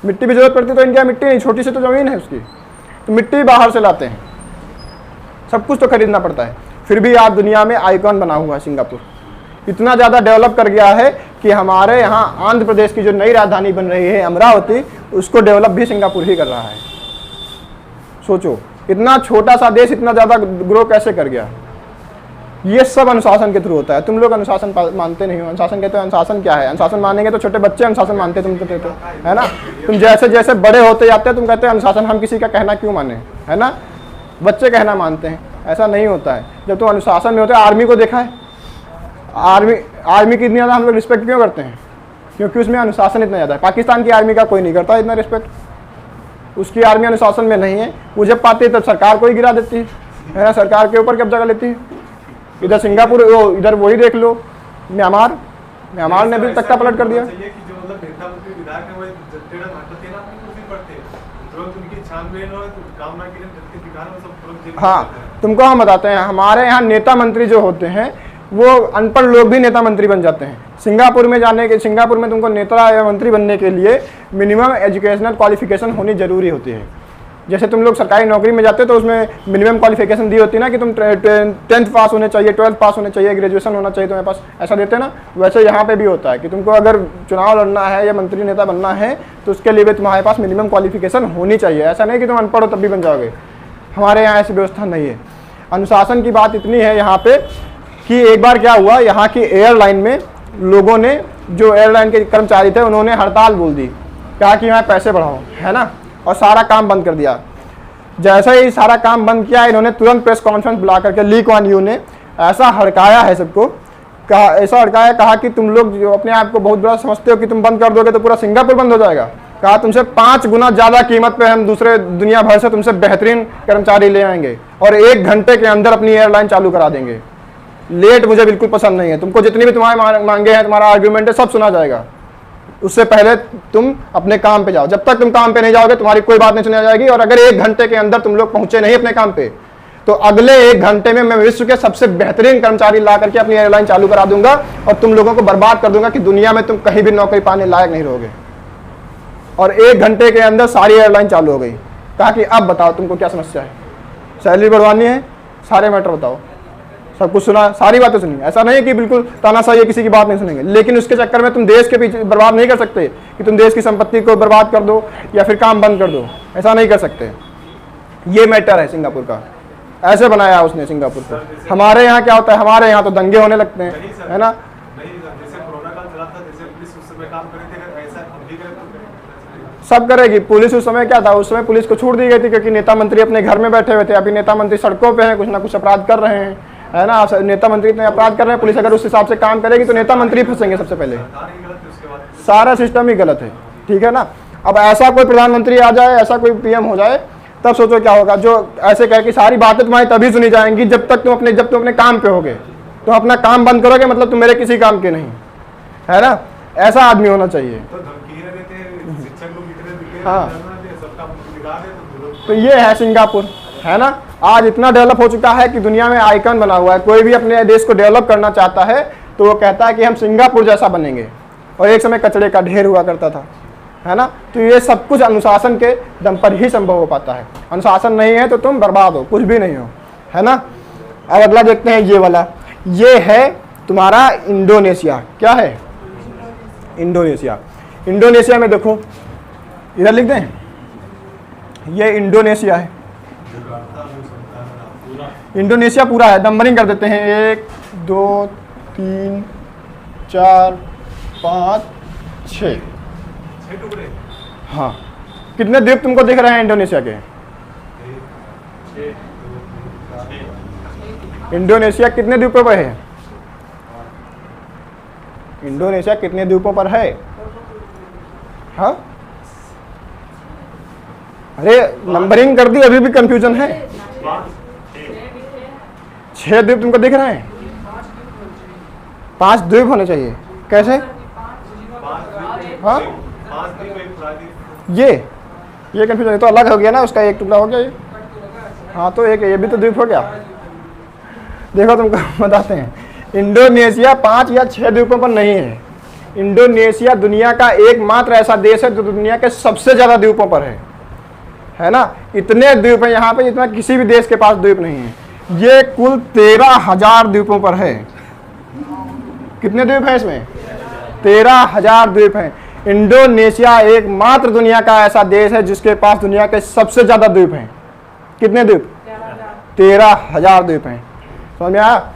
मिट्टी भी जरूरत पड़ती है तो इनके यहाँ मिट्टी नहीं, छोटी सी तो ज़मीन है उसकी, तो मिट्टी भी बाहर से लाते हैं। सब कुछ तो खरीदना पड़ता है। फिर भी आज दुनिया में आइकॉन बना हुआ है सिंगापुर। इतना ज़्यादा डेवलप कर गया है कि हमारे यहाँ आंध्र प्रदेश की जो नई राजधानी बन रही है अमरावती, उसको डेवलप भी सिंगापुर ही कर रहा है। सोचो, इतना छोटा सा देश इतना ज़्यादा ग्रो कैसे कर गया। ये सब अनुशासन के थ्रू होता है। तुम लोग अनुशासन मानते नहीं हो। अनुशासन कहते हो, अनुशासन क्या है? अनुशासन मानेंगे तो छोटे बच्चे अनुशासन मानते, तुम तो कहते हो, है ना। तुम जैसे जैसे बड़े होते जाते हो तुम कहते हो अनुशासन, हम किसी का कहना क्यों माने, है ना। बच्चे कहना मानते हैं, ऐसा नहीं होता है। जब तुम अनुशासन में होते, आर्मी को देखा है, आर्मी की इतनी ज़्यादा हम लोग रिस्पेक्ट क्यों करते हैं? क्योंकि उसमें अनुशासन इतना ज़्यादा है। पाकिस्तान की आर्मी का कोई नहीं करता इतना रिस्पेक्ट। उसकी आर्मी अनुशासन में नहीं है। वो जब पाती है तब सरकार को ही गिरा देती है ना, सरकार के ऊपर कब्जा कर लेती है। इधर सिंगापुर, इधर वही देख लो, म्यांमार ने भी तख्ता पलट कर दिया। हाँ, तुमको हम बताते हैं, हमारे यहाँ नेता मंत्री जो होते हैं वो अनपढ़ लोग भी नेता मंत्री बन जाते हैं। सिंगापुर में तुमको नेता या मंत्री बनने के लिए मिनिमम एजुकेशनल क्वालिफिकेशन होनी जरूरी होती है। जैसे तुम लोग सरकारी नौकरी में जाते हो तो उसमें मिनिमम क्वालिफिकेशन दी होती है ना, कि तुम 10th पास होने चाहिए, 12th पास होने चाहिए, ग्रेजुएशन होना चाहिए तुम्हारे पास, ऐसा देते हैं ना। वैसे यहाँ पे भी होता है कि तुमको अगर चुनाव लड़ना है या मंत्री नेता बनना है तो उसके लिए भी तुम्हारे पास मिनिमम क्वालिफिकेशन होनी चाहिए। ऐसा नहीं कि तुम अनपढ़ हो तब भी बन जाओगे। हमारे यहाँ ऐसी व्यवस्था नहीं है। अनुशासन की बात इतनी है यहाँ पे कि एक बार क्या हुआ, यहाँ की एयरलाइन में लोगों ने, जो एयरलाइन के कर्मचारी थे, उन्होंने हड़ताल बोल दी, कहा कि यहाँ पैसे बढ़ाओ, है ना, और सारा काम बंद कर दिया। जैसे ही सारा काम बंद किया, इन्होंने तुरंत प्रेस कॉन्फ्रेंस बुला करके ली कुआन यू ने ऐसा हड़काया है सबको, कहा कि तुम लोग जो अपने आप को बहुत बड़ा समझते हो कि तुम बंद कर दोगे तो पूरा सिंगापुर बंद हो जाएगा। कहा तुमसे 5 गुना ज़्यादा कीमत पे हम दूसरे दुनिया भर से तुमसे बेहतरीन कर्मचारी ले आएंगे और 1 घंटे के अंदर अपनी एयरलाइन चालू करा देंगे। लेट मुझे बिल्कुल पसंद नहीं है। तुमको जितनी भी तुम्हारे मांगे हैं, तुम्हारा आर्ग्यूमेंट है, सब सुना जाएगा। उससे पहले तुम अपने काम पे जाओ। जब तक तुम काम पे नहीं जाओगे तुम्हारी कोई बात नहीं सुनी जाएगी। और अगर 1 घंटे के अंदर तुम लोग पहुंचे नहीं अपने काम पे, तो अगले 1 घंटे में मैं विश्व के सबसे बेहतरीन कर्मचारी ला करके अपनी एयरलाइन चालू करा दूंगा और तुम लोगों को बर्बाद कर दूंगा कि दुनिया में तुम कहीं भी नौकरी पाने लायक नहीं रहोगे। और 1 घंटे के अंदर सारी एयरलाइन चालू हो गई। कहा कि अब बताओ तुमको क्या समस्या है, सैलरी बढ़वानी है, सारे मैटर बताओ। सब कुछ सुना, सारी बातें सुनी। ऐसा नहीं कि बिल्कुल तानाशाही है, किसी की बात नहीं सुनेंगे, लेकिन उसके चक्कर में तुम देश के पीछे बर्बाद नहीं कर सकते कि तुम देश की संपत्ति को बर्बाद कर दो या फिर काम बंद कर दो। ऐसा नहीं कर सकते। ये मैटर है सिंगापुर का, ऐसे बनाया उसने सिंगापुर को। हमारे यहाँ क्या होता है, हमारे यहाँ तो दंगे होने लगते हैं, है ना। सब करेगी पुलिस। उस समय क्या था, उस समय पुलिस को छूट दी गई थी क्योंकि नेता मंत्री अपने घर में बैठे हुए थे। अभी नेता मंत्री सड़कों पे हैं, कुछ ना कुछ अपराध कर रहे हैं, है ना। नेता मंत्री इतने अपराध कर रहे हैं, पुलिस अगर उस हिसाब से काम करेगी तो नेता मंत्री फंसेंगे सबसे पहले। सारा सिस्टम ही गलत है, ठीक है ना। अब ऐसा कोई प्रधानमंत्री आ जाए, ऐसा कोई पीएम हो जाए, तब सोचो क्या होगा। जो ऐसे कहे कि सारी बातें तुम्हारी तभी सुनी जाएंगी जब तुम अपने काम पे होगे। तुम अपना काम बंद करोगे मतलब तुम मेरे किसी काम के नहीं, है ना। ऐसा आदमी होना चाहिए। हाँ, तो ये है सिंगापुर, है ना। आज इतना डेवलप हो चुका है कि दुनिया में आइकन बना हुआ है। कोई भी अपने देश को डेवलप करना चाहता है तो वो कहता है कि हम सिंगापुर जैसा बनेंगे। और एक समय कचरे का ढेर हुआ करता था, है ना। तो ये सब कुछ अनुशासन के दम पर ही संभव हो पाता है। अनुशासन नहीं है तो तुम बर्बाद हो, कुछ भी नहीं हो, है ना। अब अगला देखते हैं, ये वाला। ये है तुम्हारा इंडोनेशिया। क्या है? इंडोनेशिया। इंडोनेशिया में देखो, इधर लिख दें, ये इंडोनेशिया है। इंडोनेशिया पूरा है। नंबरिंग कर देते हैं, 1 2 3 4 5 6 टुकड़े। हाँ, कितने द्वीप तुमको दिख रहे हैं इंडोनेशिया के? इंडोनेशिया कितने द्वीपों पर है? इंडोनेशिया कितने द्वीपों पर है? हाँ, अरे नंबरिंग कर दी, अभी भी कंफ्यूजन है। 6 द्वीप तुमको दिख रहे हैं? 5 द्वीप होने चाहिए। कैसे? हाँ, ये कंफ्यूजन तो अलग हो गया ना, उसका एक टुकड़ा हो गया ये। हाँ, तो एक ये भी तो द्वीप हो गया। देखो तुमको बताते हैं, इंडोनेशिया 5 या 6 द्वीपों पर नहीं है। इंडोनेशिया दुनिया का एकमात्र ऐसा देश है जो दुनिया के सबसे ज्यादा द्वीपों पर है ना। इतने द्वीप हैं यहाँ पे, इतना किसी भी देश के पास द्वीप नहीं है। ये कुल 13,000 द्वीपों पर है। कितने द्वीप हैं इसमें? 13,000 द्वीप हैं। इंडोनेशिया एकमात्र दुनिया का ऐसा देश है जिसके पास दुनिया के सबसे ज्यादा द्वीप हैं। कितने द्वीप? 13,000 द्वीप हैं। समझ में आया?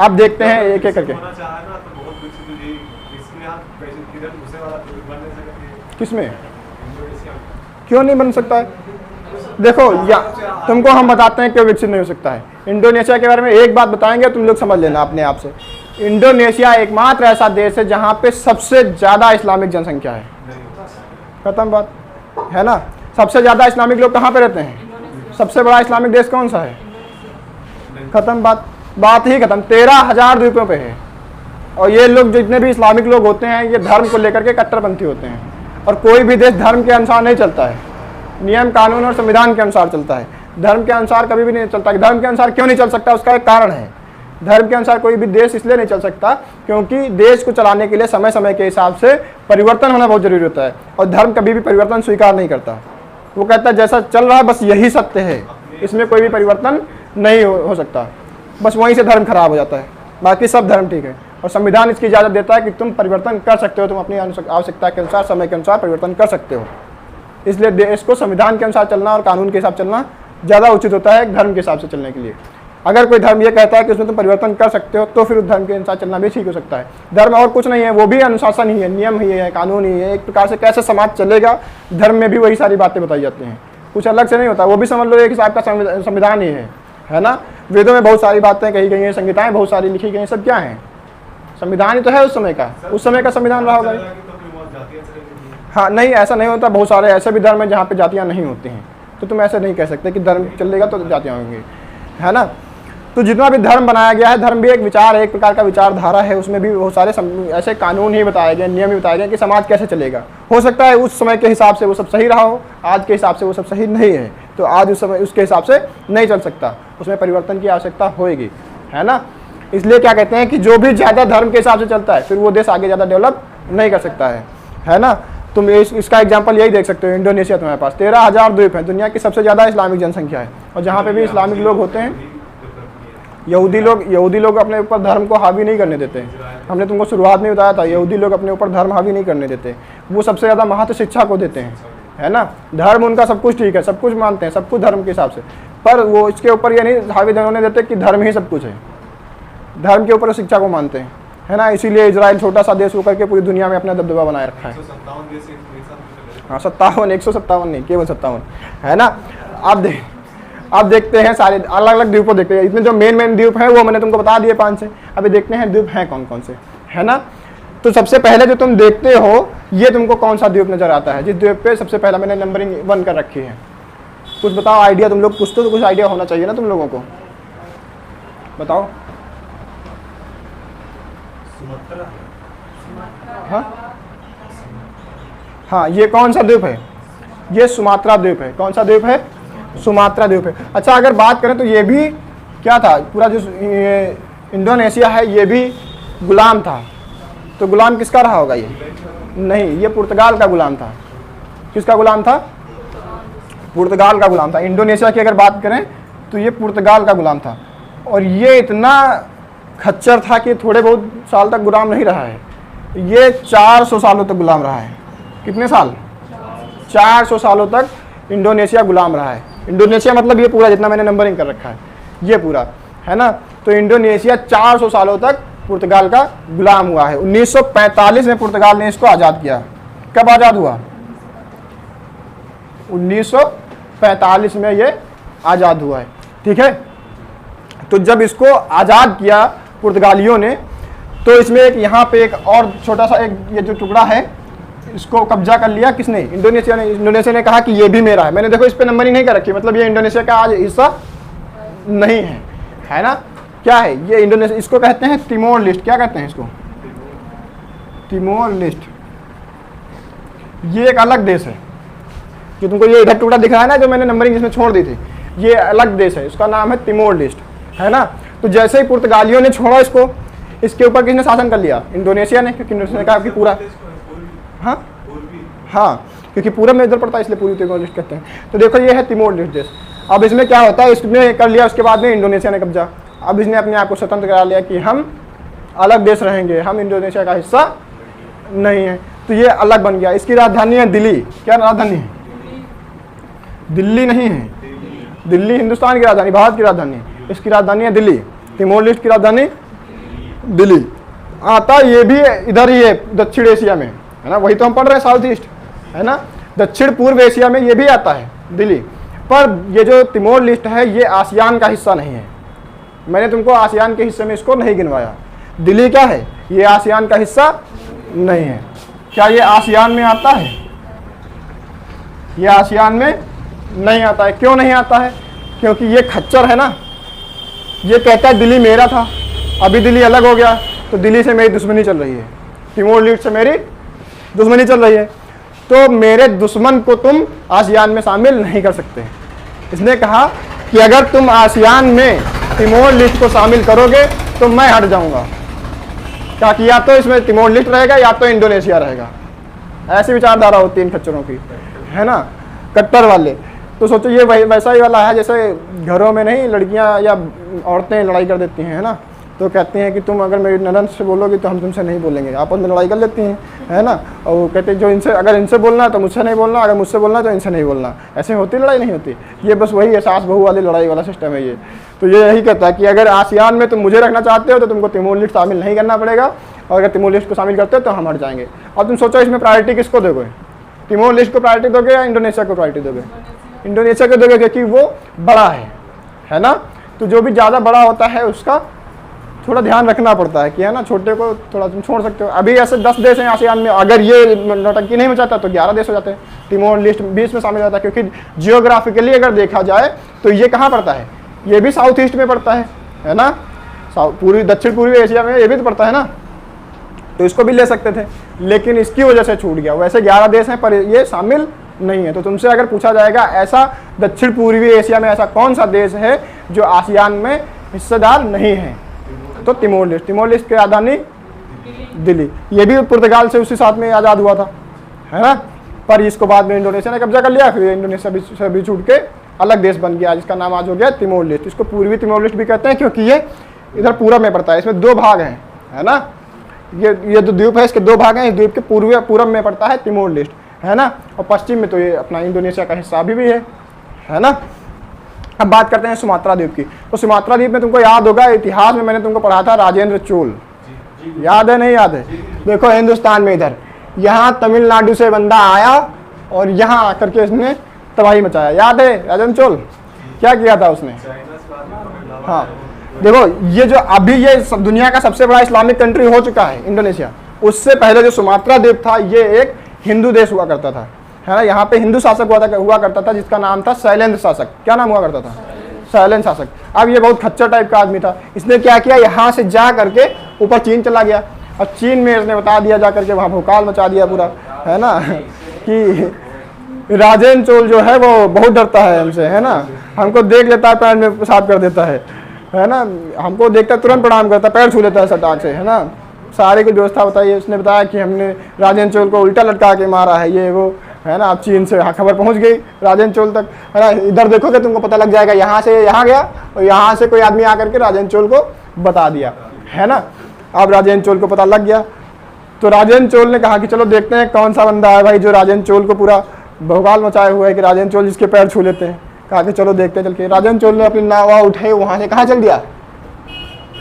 अब देखते हैं एक एक करके। किसमें? क्यों नहीं बन सकता है? देखो या तुमको हम बताते हैं क्यों विकसित नहीं हो सकता है। इंडोनेशिया के बारे में एक बात बताएंगे, तुम लोग समझ लेना अपने आप से। इंडोनेशिया एकमात्र ऐसा देश है जहां पे सबसे ज्यादा इस्लामिक जनसंख्या है। खत्म बात, है ना। सबसे ज्यादा इस्लामिक लोग कहाँ पे रहते हैं? सबसे बड़ा इस्लामिक देश कौन सा है? खत्म बात ही खत्म। 13,000 द्वीपों पे है। और ये लोग जितने भी इस्लामिक लोग होते हैं, ये धर्म को लेकर के कट्टरपंथी होते हैं। और कोई भी देश धर्म के अनुसार नहीं चलता है, नियम कानून और संविधान के अनुसार चलता है। धर्म के अनुसार कभी भी नहीं चलता। धर्म के अनुसार क्यों नहीं चल सकता? उसका एक कारण है। धर्म के अनुसार कोई भी देश इसलिए नहीं चल सकता क्योंकि देश को चलाने के लिए समय समय के हिसाब से परिवर्तन होना बहुत जरूरी होता है। और धर्म कभी भी परिवर्तन स्वीकार नहीं करता। वो कहता है जैसा चल रहा है बस यही सत्य है, इसमें कोई भी परिवर्तन नहीं हो सकता। बस वहीं से धर्म खराब हो जाता है, बाकी सब धर्म ठीक है। और संविधान इसकी इजाज़त देता है कि तुम परिवर्तन कर सकते हो, तुम अपनी आवश्यकता के अनुसार समय के अनुसार परिवर्तन कर सकते हो। इसलिए देश को संविधान के अनुसार चलना और कानून के हिसाब चलना ज़्यादा उचित होता है धर्म के हिसाब से चलने के लिए। अगर कोई धर्म ये कहता है कि उसमें तुम परिवर्तन कर सकते हो तो फिर उस धर्म के अनुसार चलना भी ठीक हो सकता है। धर्म और कुछ नहीं है, वो भी अनुशासन ही है, नियम ही है, कानून ही है। एक प्रकार से कैसे समाज चलेगा, धर्म में भी वही सारी बातें बताई जाती हैं, कुछ अलग से नहीं होता। वो भी समझ लो एक हिसाब का संविधान ही है ना। वेदों में बहुत सारी बातें कही गई हैं, संहिताएं बहुत सारी लिखी गई हैं, सब क्या है? संविधान ही तो है उस समय का संविधान रहा होगा। हाँ, नहीं ऐसा नहीं होता। बहुत सारे ऐसे भी धर्म है जहाँ पे जातियाँ नहीं होती हैं, तो तुम ऐसे नहीं कह सकते कि धर्म चलेगा तो जातियाँ होंगी, है ना। तो जितना भी धर्म बनाया गया है, धर्म भी एक विचार है, एक प्रकार का विचारधारा है। उसमें भी बहुत सारे ऐसे कानून ही बताए गए, नियम ही बताए गए कि समाज कैसे चलेगा। हो सकता है उस समय के हिसाब से वो सब सही रहा हो, आज के हिसाब से वो सब सही नहीं है, तो आज उस समय उसके हिसाब से नहीं चल सकता, उसमें परिवर्तन की आवश्यकता होगी, है ना। इसलिए क्या कहते हैं कि जो भी ज़्यादा धर्म के हिसाब से चलता है फिर वो देश आगे ज़्यादा डेवलप नहीं कर सकता है ना। तुम इसका एग्जांपल यही देख सकते हो। इंडोनेशिया तुम्हारे पास 13,000 द्वीप हैं, दुनिया की सबसे ज़्यादा इस्लामिक जनसंख्या है। और जहाँ पे भी इस्लामिक लोग होते हैं, यहूदी लोग अपने ऊपर धर्म को हावी नहीं करने देते। हमने तुमको शुरुआत में बताया था, यहूदी लोग अपने ऊपर धर्म हावी नहीं करने देते। वो सबसे ज़्यादा महत्व शिक्षा को देते हैं, है ना। धर्म उनका सब कुछ ठीक है, सब कुछ मानते हैं, सब कुछ धर्म के हिसाब से, पर वो इसके ऊपर ये नहीं हावी होने देते कि धर्म ही सब कुछ है। धर्म के ऊपर शिक्षा को मानते हैं, है ना। इसीलिए इजराइल छोटा सा देश होकर के पूरी दुनिया में अपना दबदबा बनाए रखा है। हाँ, 157 नहीं, केवल 57, है ना। अब देखते हैं सारे अलग अलग द्वीपों देखते हैं। इतने जो मेन द्वीप हैं वो मैंने तुमको बता दिए 5 से। अभी देखते हैं द्वीप हैं कौन कौन से, है ना। तो सबसे पहले जो तुम देखते हो, ये तुमको कौन सा द्वीप नजर आता है? जिस द्वीप पे सबसे पहला मैंने नंबरिंग 1 कर रखी है। कुछ बताओ आइडिया, तुम लोग कुछ आइडिया होना चाहिए ना तुम लोगों को, बताओ। हाँ, ये कौन सा द्वीप है? ये सुमात्रा द्वीप है। कौन सा द्वीप है? सुमात्रा द्वीप है। अच्छा, अगर बात करें तो ये भी क्या था, पूरा जो इंडोनेशिया है ये भी गुलाम था। तो गुलाम किसका रहा होगा? ये नहीं, ये पुर्तगाल का गुलाम था। किसका गुलाम था? पुर्तगाल का गुलाम था। इंडोनेशिया की अगर बात करें तो ये पुर्तगाल का गुलाम था। और ये इतना खच्चर था कि थोड़े बहुत साल तक गुलाम नहीं रहा है, ये 400 सालों तक गुलाम रहा है। कितने साल? 400 सालों तक इंडोनेशिया गुलाम रहा है। इंडोनेशिया मतलब ये पूरा जितना मैंने नंबरिंग कर रखा है ये पूरा, है ना। तो इंडोनेशिया 400 सालों तक पुर्तगाल का गुलाम हुआ है। 1945 में पुर्तगाल ने इसको आज़ाद किया। कब आज़ाद हुआ? 1945 में ये आज़ाद हुआ है, ठीक है। तो जब इसको आज़ाद किया पुर्तगालियों ने, तो इसमें एक यहाँ पे एक और छोटा सा एक ये जो टुकड़ा है, इसको कब्जा कर लिया किसने? इंडोनेशिया ने। इंडोनेशिया ने कहा कि ये भी मेरा है। मैंने देखो इस पे नंबरिंग नहीं कर रखी, मतलब ये इंडोनेशिया का आज हिस्सा नहीं है ना। क्या है ये? इंडोनेशिया, इसको कहते हैं तिमोर लिस्ट। क्या कहते हैं इसको? Timor list. ये एक अलग देश है, जो तुमको ये इधर टुकड़ा दिख रहा है ना, जो मैंने नंबरिंग इसमें छोड़ दी थी, ये अलग देश है, उसका नाम है तिमोर लिस्ट, है ना। तो जैसे ही पुर्तगालियों ने छोड़ा इसको, इसके ऊपर किसने शासन कर लिया? इंडोनेशिया ने, क्योंकि इंडोनेशिया ने कहा कि पूरा, हाँ हाँ, क्योंकि पूरा में इधर पड़ता है इसलिए पूरी तिमोर लिस्ट कहते हैं। तो देखो ये है तिमोर लिस्ट देश। अब इसमें क्या होता है, इसने कर लिया, उसके बाद में इंडोनेशिया ने कब्जा। अब इसने अपने आप को स्वतंत्र करा लिया कि हम अलग देश रहेंगे, हम इंडोनेशिया का हिस्सा नहीं है। तो ये अलग बन गया। इसकी राजधानी है दिल्ली। क्या राजधानी है? दिल्ली नहीं है, दिल्ली हिंदुस्तान की राजधानी, भारत की राजधानी है। इसकी राजधानी है दिल्ली। तिमोर लिस्ट की राजधानी दिल्ली। आता ये भी इधर ही है, दक्षिण एशिया में, है ना। वही तो हम पढ़ रहे हैं, साउथ ईस्ट, है ना। दक्षिण पूर्व एशिया में ये भी आता है दिल्ली। पर ये जो तिमोर लिस्ट है, ये आसियान का हिस्सा नहीं है। मैंने तुमको आसियान के हिस्से में इसको नहीं गिनवाया। दिल्ली क्या है? ये आसियान का हिस्सा नहीं है। क्या ये आसियान में आता है? ये आसियान में नहीं आता है। क्यों नहीं आता है? क्योंकि ये खच्चर है ना, ये कहता है दिल्ली मेरा था, अभी दिल्ली अलग हो गया, तो दिल्ली से मेरी दुश्मनी चल रही है, तिमोर लिस्ट से मेरी दुश्मनी चल रही है, तो मेरे दुश्मन को तुम आसियान में शामिल नहीं कर सकते। इसने कहा कि अगर तुम आसियान में तिमोर लिस्ट को शामिल करोगे तो मैं हट जाऊंगा। क्या कि या तो इसमें तिमोर लिस्ट रहेगा या तो इंडोनेशिया रहेगा। ऐसी विचारधारा होती है इन खच्चरों की, है ना, कट्टर वाले। तो सोचो ये वही वैसा ही वाला है, जैसे घरों में नहीं लड़कियां या औरतें लड़ाई कर देती हैं, है ना। तो कहती हैं कि तुम अगर मेरी ननद से बोलोगी तो हम तुमसे नहीं बोलेंगे, आपस में लड़ाई कर लेती हैं, है ना। और वो कहते हैं जो इनसे, अगर इनसे बोलना है तो मुझसे नहीं बोलना, अगर मुझसे बोलना है तो इनसे नहीं बोलना। ऐसे होती लड़ाई? नहीं होती। ये बस वही है, सास बहू वाली लड़ाई वाला सिस्टम है ये। तो ये यही कहता है कि अगर आसियान में तुम मुझे रखना चाहते हो तो तुमको तिमोर लिस्ट शामिल नहीं करना पड़ेगा, और अगर तिमोर लिस्ट को शामिल करते हो तो हम हट जाएंगे। अब तुम सोचो इसमें प्रायोरिटी किसको दोगे? तिमोर लिस्ट को प्रायोरिटी दोगे या इंडोनेशिया को प्रायोरिटी दोगे? इंडोनेशिया को दोगे, क्योंकि वो बड़ा है ना। तो जो भी ज़्यादा बड़ा होता है उसका थोड़ा ध्यान रखना पड़ता है कि, है ना, छोटे को थोड़ा तुम छोड़ सकते हो। अभी ऐसे 10 देश हैं आसियान में, अगर ये नौटंकी नहीं मचाता तो 11 देश हो जाते हैं। तिमोर लिस्ट 20 में शामिल होता है, क्योंकि जियोग्राफिकली अगर देखा जाए तो ये कहाँ पड़ता है? ये भी साउथ ईस्ट में पड़ता है ना, पूरी दक्षिण पूर्वी एशिया में ये भी तो पड़ता है ना। तो इसको भी ले सकते थे, लेकिन इसकी वजह से छूट गया। वैसे 11 देश हैं पर ये शामिल नहीं है। तो तुमसे अगर पूछा जाएगा ऐसा दक्षिण पूर्वी एशिया में ऐसा कौन सा देश है जो आसियान में हिस्सेदार नहीं है, तो तिमोर लिस्ट। तिमोर लिस्ट की राजधानी दिल्ली। ये भी पुर्तगाल से उसी साथ में आज़ाद हुआ था, है ना। पर इसको बाद में इंडोनेशिया ने कब्जा कर लिया, फिर इंडोनेशिया से भी छूट के अलग देश बन गया, जिसका नाम आज हो गया तिमोर लिस्ट। इसको पूर्वी तिमोर लिस्ट भी कहते हैं, क्योंकि ये इधर पूरब में पड़ता है। इसमें 2 भाग हैं, है ना। ये जो द्वीप है इसके 2 भाग हैं। इस द्वीप के पूरब में पड़ता है तिमोर लिस्ट, है ना, और पश्चिम में तो ये अपना इंडोनेशिया का हिस्सा भी है ना। अब बात करते हैं सुमात्रा द्वीप की। तो सुमात्रा द्वीप में तुमको याद होगा, इतिहास में मैंने तुमको पढ़ा था राजेंद्र चोल। याद है नहीं याद है? देखो हिंदुस्तान में इधर यहाँ तमिलनाडु से बंदा आया और यहाँ आकर के इसने तबाही मचाया। याद है राजेंद्र चोल क्या किया था उसने? हाँ देखो, ये जो अभी ये दुनिया का सबसे बड़ा इस्लामिक कंट्री हो चुका है इंडोनेशिया, उससे पहले जो सुमात्रा द्वीप था ये एक हिंदू देश हुआ करता था, है ना। यहाँ पे हिंदू शासक हुआ करता था जिसका नाम था शैलेंद्र शासक। क्या नाम हुआ करता था? शैलेंद्र शासक। अब ये बहुत खच्चर टाइप का आदमी था। इसने क्या किया, यहाँ से जा करके ऊपर चीन चला गया, और चीन में इसने बता दिया जा करके वहाँ भूकाल मचा दिया पूरा, है ना, कि राजेंद्र चोल जो है वो बहुत डरता है हमसे, है ना। हमको देख लेता है पैर में पेशाब कर देता है ना। हमको देखता तुरंत प्रणाम करता, पैर छू लेता है सटाक से, है ना। सारी की व्यवस्था बताई। उसने बताया कि हमने राजेंद्र चोल को उल्टा लटका के मारा है, ये वो, है ना। अब चीन से खबर पहुंच गई राजेंद्र चोल तक, है ना। इधर देखोगे तुमको पता लग जाएगा, यहाँ से यहाँ गया और यहाँ से कोई आदमी आकर के राजेंद्र चोल को बता दिया, है ना। अब राजेंद्र चोल को पता लग गया, तो राजेंद्र चोल ने कहा कि चलो देखते हैं कौन सा बंदा है भाई जो राजेंद्र चोल को पूरा भौकाल मचाए हुआ है, कि राजेंद्र चोल जिसके पैर छू लेते हैं। कहा कि चलो देखते हैं चल के। राजेंद्र चोल ने अपनी नावा उठाई, वहाँ से कहाँ चल दिया,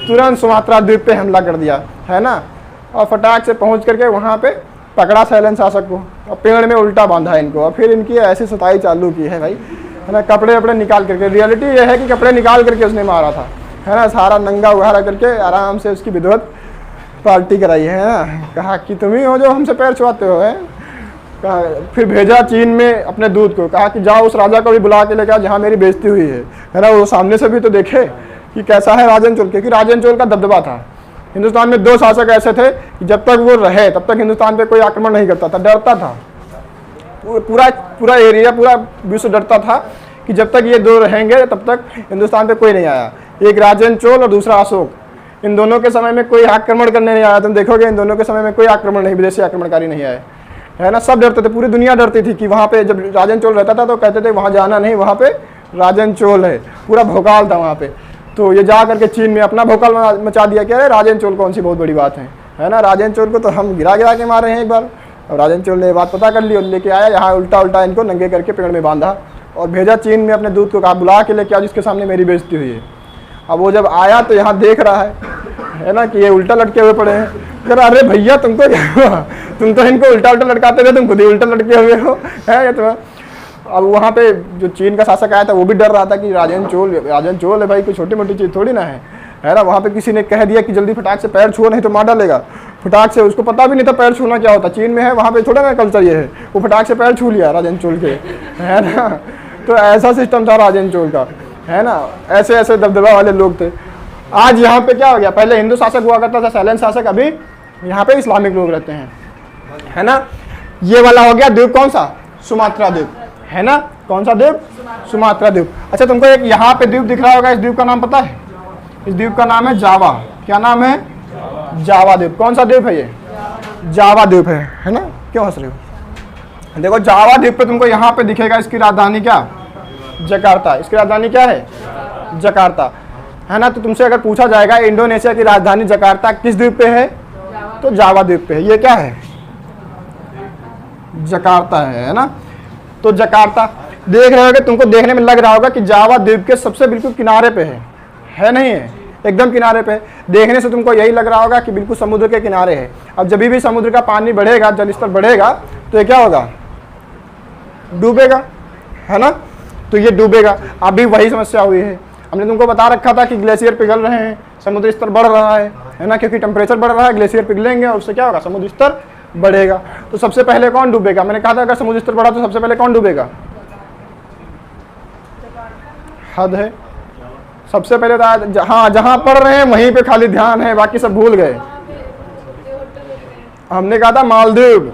तुरंत सुमात्रा द्वीप पे हमला कर दिया, है ना। और फटाक से पहुँच करके वहाँ पे पकड़ा शैलेंद्र शासक को, और पेड़ में उल्टा बांधा इनको, और फिर इनकी ऐसी सताई चालू की है भाई, है ना। कपड़े वपड़े निकाल करके, रियलिटी ये है कि कपड़े निकाल करके उसने मारा था, है ना, सारा नंगा उघाड़ा करके आराम से उसकी विधिवत पार्टी कराई है ना। कहा कि तुम ही हो जो हमसे पैर छुआते हो, है। कहा फिर भेजा चीन में अपने दूत को, कहा कि जाओ उस राजा को भी बुला के लेकर आओ जहाँ मेरी बेइज्जती हुई है ना। वो सामने से भी तो देखे कि कैसा है राजन चोल, क्योंकि राजन चोल का दबदबा था। हिंदुस्तान में 2 शासक ऐसे थे कि जब तक वो रहे तब तक हिंदुस्तान पे कोई आक्रमण नहीं करता था, डरता था। पूरा एरिया, पूरा विश्व डरता था कि जब तक ये 2 रहेंगे तब तक हिंदुस्तान पे कोई नहीं आया। एक राजन चोल और दूसरा अशोक, इन दोनों के समय में कोई आक्रमण करने नहीं आया। तुम देखोगे इन दोनों के समय में कोई आक्रमण नहीं, विदेशी आक्रमणकारी नहीं आए, है ना। सब डरते थे, पूरी दुनिया डरती थी कि वहाँ पे जब राजन चोल रहता था तो कहते थे वहाँ जाना नहीं, वहाँ पे राजन चोल है। पूरा भोकाल था वहाँ पे। तो ये जा करके चीन में अपना भोकाल मचा दिया कि अरे राजन चोल कौन सी बहुत बड़ी बात है ना। राजन चोल को तो हम गिरा के मारे हैं एक बार। और राजन चोल ने ये बात पता कर ली और लेके आया यहाँ, उल्टा इनको नंगे करके पेड़ में बांधा और भेजा चीन में अपने दूत को, कहा बुला के लेके आओ जिसके सामने मेरी बेइज्जती हुई है। अब वो जब आया तो यहाँ देख रहा है ना कि ये उल्टा लटके हुए पड़े हैं। कह रहा अरे भैया तुमको क्या हुआ, तुम तो इनको उल्टा लटकाते थे, तुम खुद ही उल्टा लटके हुए हो, है ये तो। अब वहाँ पे जो चीन का शासक आया था वो भी डर रहा था कि राजन चोल है भाई, कोई छोटी मोटी चीज़ थोड़ी ना है ना। वहाँ पे किसी ने कह दिया कि जल्दी फटाक से पैर छुओ नहीं तो मार डालेगा। फटाक से, उसको पता भी नहीं था पैर छूना क्या होता, चीन में है वहाँ पे थोड़ा ना कल्चर ये है। वो फटाक से पैर छू लिया राजन चोल के, है ना। तो ऐसा सिस्टम था राजन चोल का, है ना। ऐसे ऐसे दबदबा वाले लोग थे। आज यहाँ पे क्या हो गया, पहले हिंदू शासक हुआ करता था, साइलेंट शासक, अभी यहाँ पे इस्लामिक लोग रहते हैं, है ना। ये वाला हो गया द्वीप, कौन सा, सुमात्रा द्वीप, है ना। कौन सा द्वीप, सुमात्रा द्वीप। अच्छा तुमको एक यहाँ पे द्वीप दिख रहा होगा, इस द्वीप का नाम पता है? इस द्वीप का नाम है जावा। क्या नाम है? जावा द्वीप। कौन सा द्वीप है ये? जावा द्वीप है ना। क्यों हंस रहे हो? देखो जावा द्वीप पे तुमको यहाँ पे दिखेगा, इसकी राजधानी क्या, जकार्ता। इसकी राजधानी क्या है? जकार्ता, है ना। तो तुमसे अगर पूछा जाएगा इंडोनेशिया की राजधानी जकार्ता किस द्वीप पे है, तो जावा द्वीप पे है। ये क्या है? जकार्ता है ना। तो जकार्ता देख रहे होगे, तुमको देखने में लग रहा होगा कि जावा द्वीप के सबसे बिल्कुल किनारे पे है नहीं है? एकदम किनारे पे। देखने से तुमको यही लग रहा होगा कि बिल्कुल समुद्र के किनारे है। अब जब भी समुद्र का पानी बढ़ेगा, जल स्तर बढ़ेगा, तो ये क्या होगा, डूबेगा, है ना। तो ये डूबेगा। अभी वही समस्या हुई है। हमने तुमको बता रखा था कि ग्लेशियर पिघल रहे हैं, समुद्र स्तर बढ़ रहा है ना, क्योंकि टेम्परेचर बढ़ रहा है, ग्लेशियर पिघलेंगे और उससे क्या होगा, समुद्र स्तर बढ़ेगा। तो सबसे पहले कौन डूबेगा? मैंने कहा था अगर समुद्र स्तर बढ़ा तो सबसे पहले कौन डूबेगा? हद है। सबसे पहले तो हाँ, जहां पढ़ रहे हैं वहीं पे खाली ध्यान है, बाकी सब भूल गए। हमने कहा था मालदीव,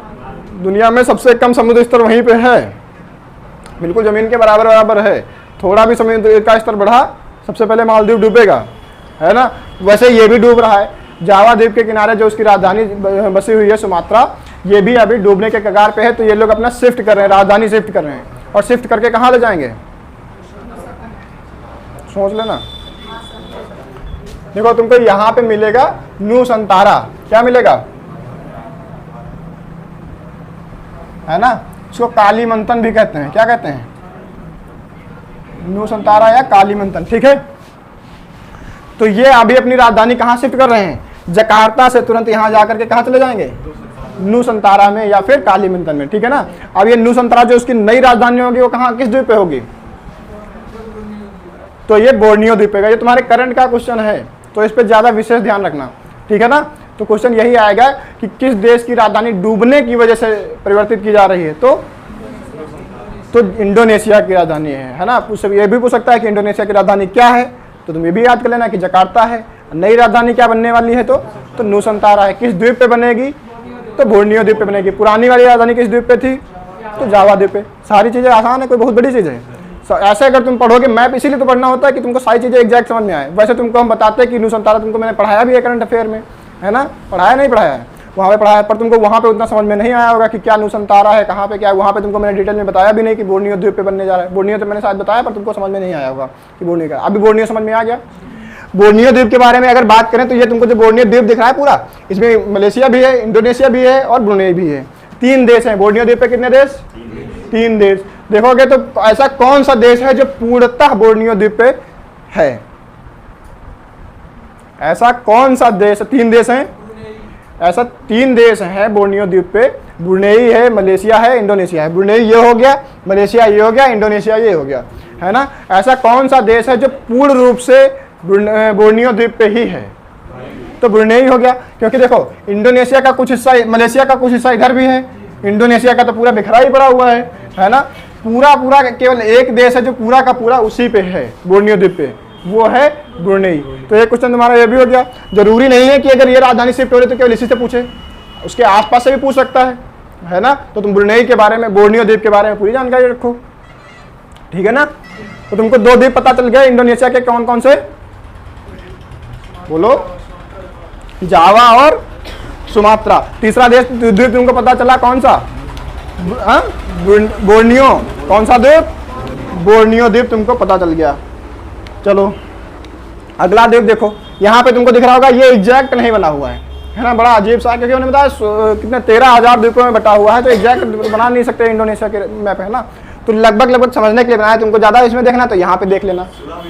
दुनिया में सबसे कम समुद्र स्तर वहीं पे है, बिल्कुल जमीन के बराबर है। थोड़ा भी समुद्र का स्तर बढ़ा सबसे पहले मालदीव डूबेगा, है ना। वैसे ये भी डूब रहा है। जावा द्वीप के किनारे जो उसकी राजधानी बसी हुई है सुमात्रा, ये भी अभी डूबने के कगार पे है। तो ये लोग अपना शिफ्ट कर रहे हैं, राजधानी शिफ्ट कर रहे हैं। और शिफ्ट करके कहाँ ले जाएंगे, सोच लेना। देखो तुमको यहाँ पे मिलेगा नूसंतारा। क्या मिलेगा, है ना। इसको कालीमंथन भी कहते हैं। क्या कहते हैं? नूसंतारा या कालीमंथन, ठीक है। तो ये अभी अपनी राजधानी कहाँ शिफ्ट कर रहे हैं? जकार्ता से तुरंत यहाँ जाकर के कहाँ चले जाएंगे, नूसंतारा में या फिर कालीमंथन में, ठीक है ना। अब ये नूसंतारा जो उसकी नई राजधानी होगी वो कहाँ, किस द्वीप पे होगी? तो ये बोर्नियो द्वीप पे। ये तुम्हारे करंट का क्वेश्चन है, तो इस पे ज्यादा विशेष ध्यान रखना, ठीक है ना। तो क्वेश्चन यही आएगा कि किस देश की राजधानी डूबने की वजह से परिवर्तित की जा रही है, तो इंडोनेशिया की राजधानी है ना। उससे ये भी पूछ सकता है कि इंडोनेशिया की राजधानी क्या है, तो तुम ये भी याद कर लेना कि जकार्ता है। नई राजधानी क्या बनने वाली है, तो नूसंतारा है। किस द्वीप पे बनेगी, तो बोर्नियो द्वीप पे बनेगी। पुरानी वाली राजधानी किस द्वीप पे थी, तो जावा द्वीप पे। सारी चीजें आसान है, कोई बहुत बड़ी चीज है। ऐसे अगर तुम पढ़ोगे, मैप इसीलिए तो पढ़ना होता है कि तुमको सारी चीजें एग्जैक्ट समझ में आए। वैसे तुमको हम बताते हैं कि नूसंतारा तुमको मैंने पढ़ाया भी है करंट अफेयर में, है ना। पढ़ाया नहीं पढ़ाया है, वहाँ पे पढ़ाया है, पर तुमको वहाँ पे उतना समझ में नहीं आया होगा कि क्या नूसंतारा है, कहाँ पे क्या है। वहाँ पे तुमको मैंने डिटेल में बताया भी नहीं कि बोर्नियो द्वीप पे बनने जा रहा है। बोर्नियो तो मैंने शायद बताया, पर तुमको समझ में नहीं आया होगा कि बोर्नियो का। अभी बोर्नियो समझ में आ गया। बोर्नियो द्वीप के बारे में अगर बात करें तो ये तुमको जो बोर्नियो द्वीप दिख रहा है पूरा, इसमें मलेशिया भी है, इंडोनेशिया भी है और ब्रुनेई भी है। 3 देश हैं बोर्नियो द्वीप पे। कितने देश? 3 देश। देखोगे तो ऐसा कौन सा देश है जो पूर्णतः बोर्नियो द्वीप पे है? ऐसा कौन सा देश? 3 देश हैं, ऐसा 3 देश हैं बोर्नियो द्वीप पे। ब्रुनेई है, मलेशिया है, इंडोनेशिया है। ब्रुनेई ये हो गया, मलेशिया ये हो गया, इंडोनेशिया ये हो गया, है ना। ऐसा कौन सा देश है जो पूर्ण रूप से बोर्नियो द्वीप पे ही है, तो ब्रुनेई हो गया। क्योंकि देखो इंडोनेशिया का कुछ हिस्सा, मलेशिया का कुछ हिस्सा इधर भी है, इंडोनेशिया का तो पूरा बिखरा ही पड़ा हुआ है ना। पूरा पूरा केवल एक देश है जो पूरा का पूरा उसी पे है, बोर्नियो द्वीप पे, वो है ब्रुनेई। तो ये क्वेश्चन तुम्हारा ये भी हो गया। जरूरी नहीं है कि अगर ये राजधानी शिफ्ट हो रही तो केवल इसी से पूछे, उसके आसपास से भी पूछ सकता है ना। तो तुम ब्रुनेई के बारे में, बोर्नियो द्वीप के बारे में पूरी जानकारी रखो, ठीक है ना। तो तुमको 2 द्वीप पता चल गया इंडोनेशिया के, कौन कौन से बोलो, जावा और सुमात्रा। तीसरा देश द्वीप तुमको पता चला कौन सा, बोर्नियो। कौन सा द्वीप, बोर्नियो द्वीप तुमको पता चल गया। चलो अगला द्वीप देखो, यहाँ पे तुमको दिख रहा होगा ये एग्जैक्ट नहीं बना हुआ है ना, बड़ा अजीब सा, क्योंकि उन्होंने बताया कितने 13,000 द्वीपों में बटा हुआ है, तो एग्जैक्ट बना नहीं सकते इंडोनेशिया के मैप, है ना। तो लगभग समझने के लिए बनाया, तुमको ज़्यादा इसमें देखना तो यहाँ पे देख लेना,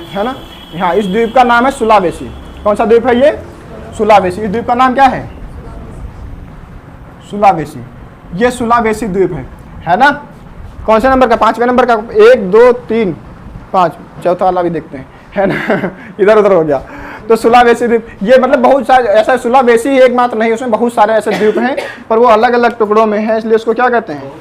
है ना। हाँ, इस द्वीप का नाम है सुलावेसी। कौन सा द्वीप है ये, सुलावेसी। इस द्वीप का नाम क्या है, सुलावेसी। ये सुलावेसी द्वीप है ना। कौन से नंबर का, 5वें नंबर का, 1 2 3 5, चौथा वाला भी देखते हैं, है ना। इधर उधर हो गया। तो सुलावेसी द्वीप, ये मतलब बहुत सारे ऐसा, सुलावेसी एक मात्र नहीं, उसमें बहुत सारे ऐसे द्वीप हैं, पर वो अलग अलग टुकड़ों में है, इसलिए उसको क्या कहते हैं,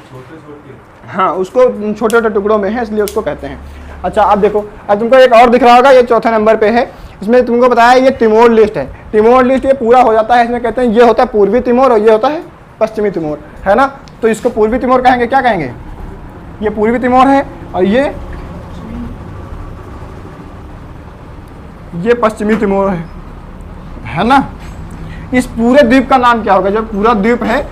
हाँ, उसको छोटे छोटे टुकड़ों में है, इसलिए उसको कहते हैं। अच्छा अब देखो, अब तुमको एक और दिख रहा होगा, ये चौथे नंबर पे है। इसमें तुमको बताया ये तिमोर लिस्ट है। तिमोर लिस्ट ये पूरा हो जाता है, इसमें कहते हैं ये होता है पूर्वी तिमोर और ये होता है पश्चिमी तिमोर, है ना। तो इसको पूर्वी तिमोर कहेंगे, क्या कहेंगे, ये पूर्वी तिमोर है और ये पश्चिमी तिमोर है ना। इस पूरे द्वीप का नाम क्या होगा, जो पूरा द्वीप है,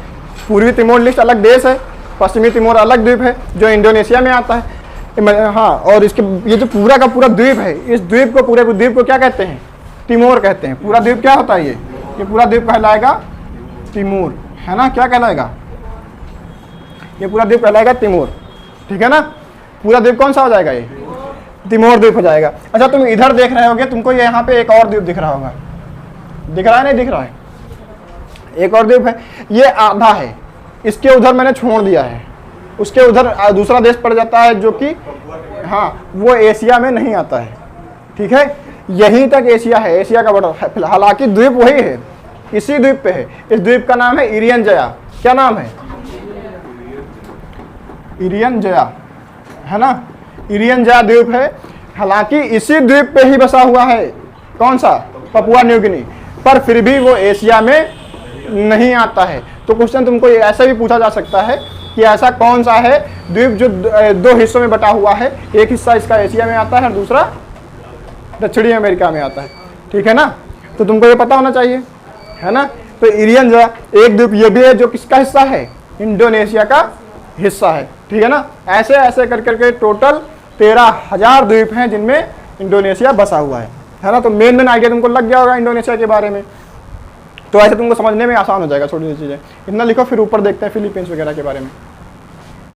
पूर्वी तिमोर लिस्ट अलग देश है, पश्चिमी तिमोर अलग द्वीप है जो इंडोनेशिया में आता है। हाँ, और इसके ये जो पूरा का पूरा द्वीप है, इस द्वीप को, पूरे द्वीप को क्या कहते हैं, तिमोर कहते हैं। पूरा द्वीप क्या होता है, ये पूरा द्वीप कहलाएगा तिमोर, है ना। क्या कहलाएगा, ये पूरा द्वीप कहलाएगा तिमोर, ठीक है ना। पूरा द्वीप कौन सा हो जाएगा, ये तिमोर द्वीप हो जाएगा। अच्छा तुम इधर देख रहे होगे, तुमको ये यहाँ पे एक और द्वीप दिख रहा होगा, दिख रहा है नहीं दिख रहा है, एक और द्वीप है, ये आधा है, इसके उधर मैंने छोड़ दिया है, उसके उधर दूसरा देश पड़ जाता है जो कि, हाँ, वो एशिया में नहीं आता है, ठीक है। यहीं तक एशिया है, एशिया का बड़ा, हालांकि द्वीप वही है, इसी द्वीप पे है। इस द्वीप का नाम है इरियन जया। क्या नाम है, इरियन जया, है ना। इरियन जया द्वीप है, हालांकि इसी द्वीप पे ही बसा हुआ है, कौन सा, पपुआ न्यू गिनी, पर फिर भी वो एशिया में नहीं आता है। तो क्वेश्चन तुमको ऐसा भी पूछा जा सकता है कि ऐसा कौन सा है द्वीप जो 2 हिस्सों में बटा हुआ है, एक हिस्सा इसका एशिया में आता है और दूसरा दक्षिणी अमेरिका में आता है, ठीक है ना। तो तुमको ये पता होना चाहिए, है ना। तो इरियन जया एक द्वीप ये भी है जो किसका हिस्सा है, इंडोनेशिया का हिस्सा है, ठीक है ना। ऐसे ऐसे कर करके टोटल 13,000 द्वीप हैं जिनमें इंडोनेशिया बसा हुआ है ना। तो मेन आइडिया तुमको लग गया होगा इंडोनेशिया के बारे में। तो ऐसे तुमको समझने में आसान हो जाएगा, छोटी छोटी चीज़ें। इतना लिखो, फिर ऊपर देखते हैं फिलीपींस वगैरह के बारे में।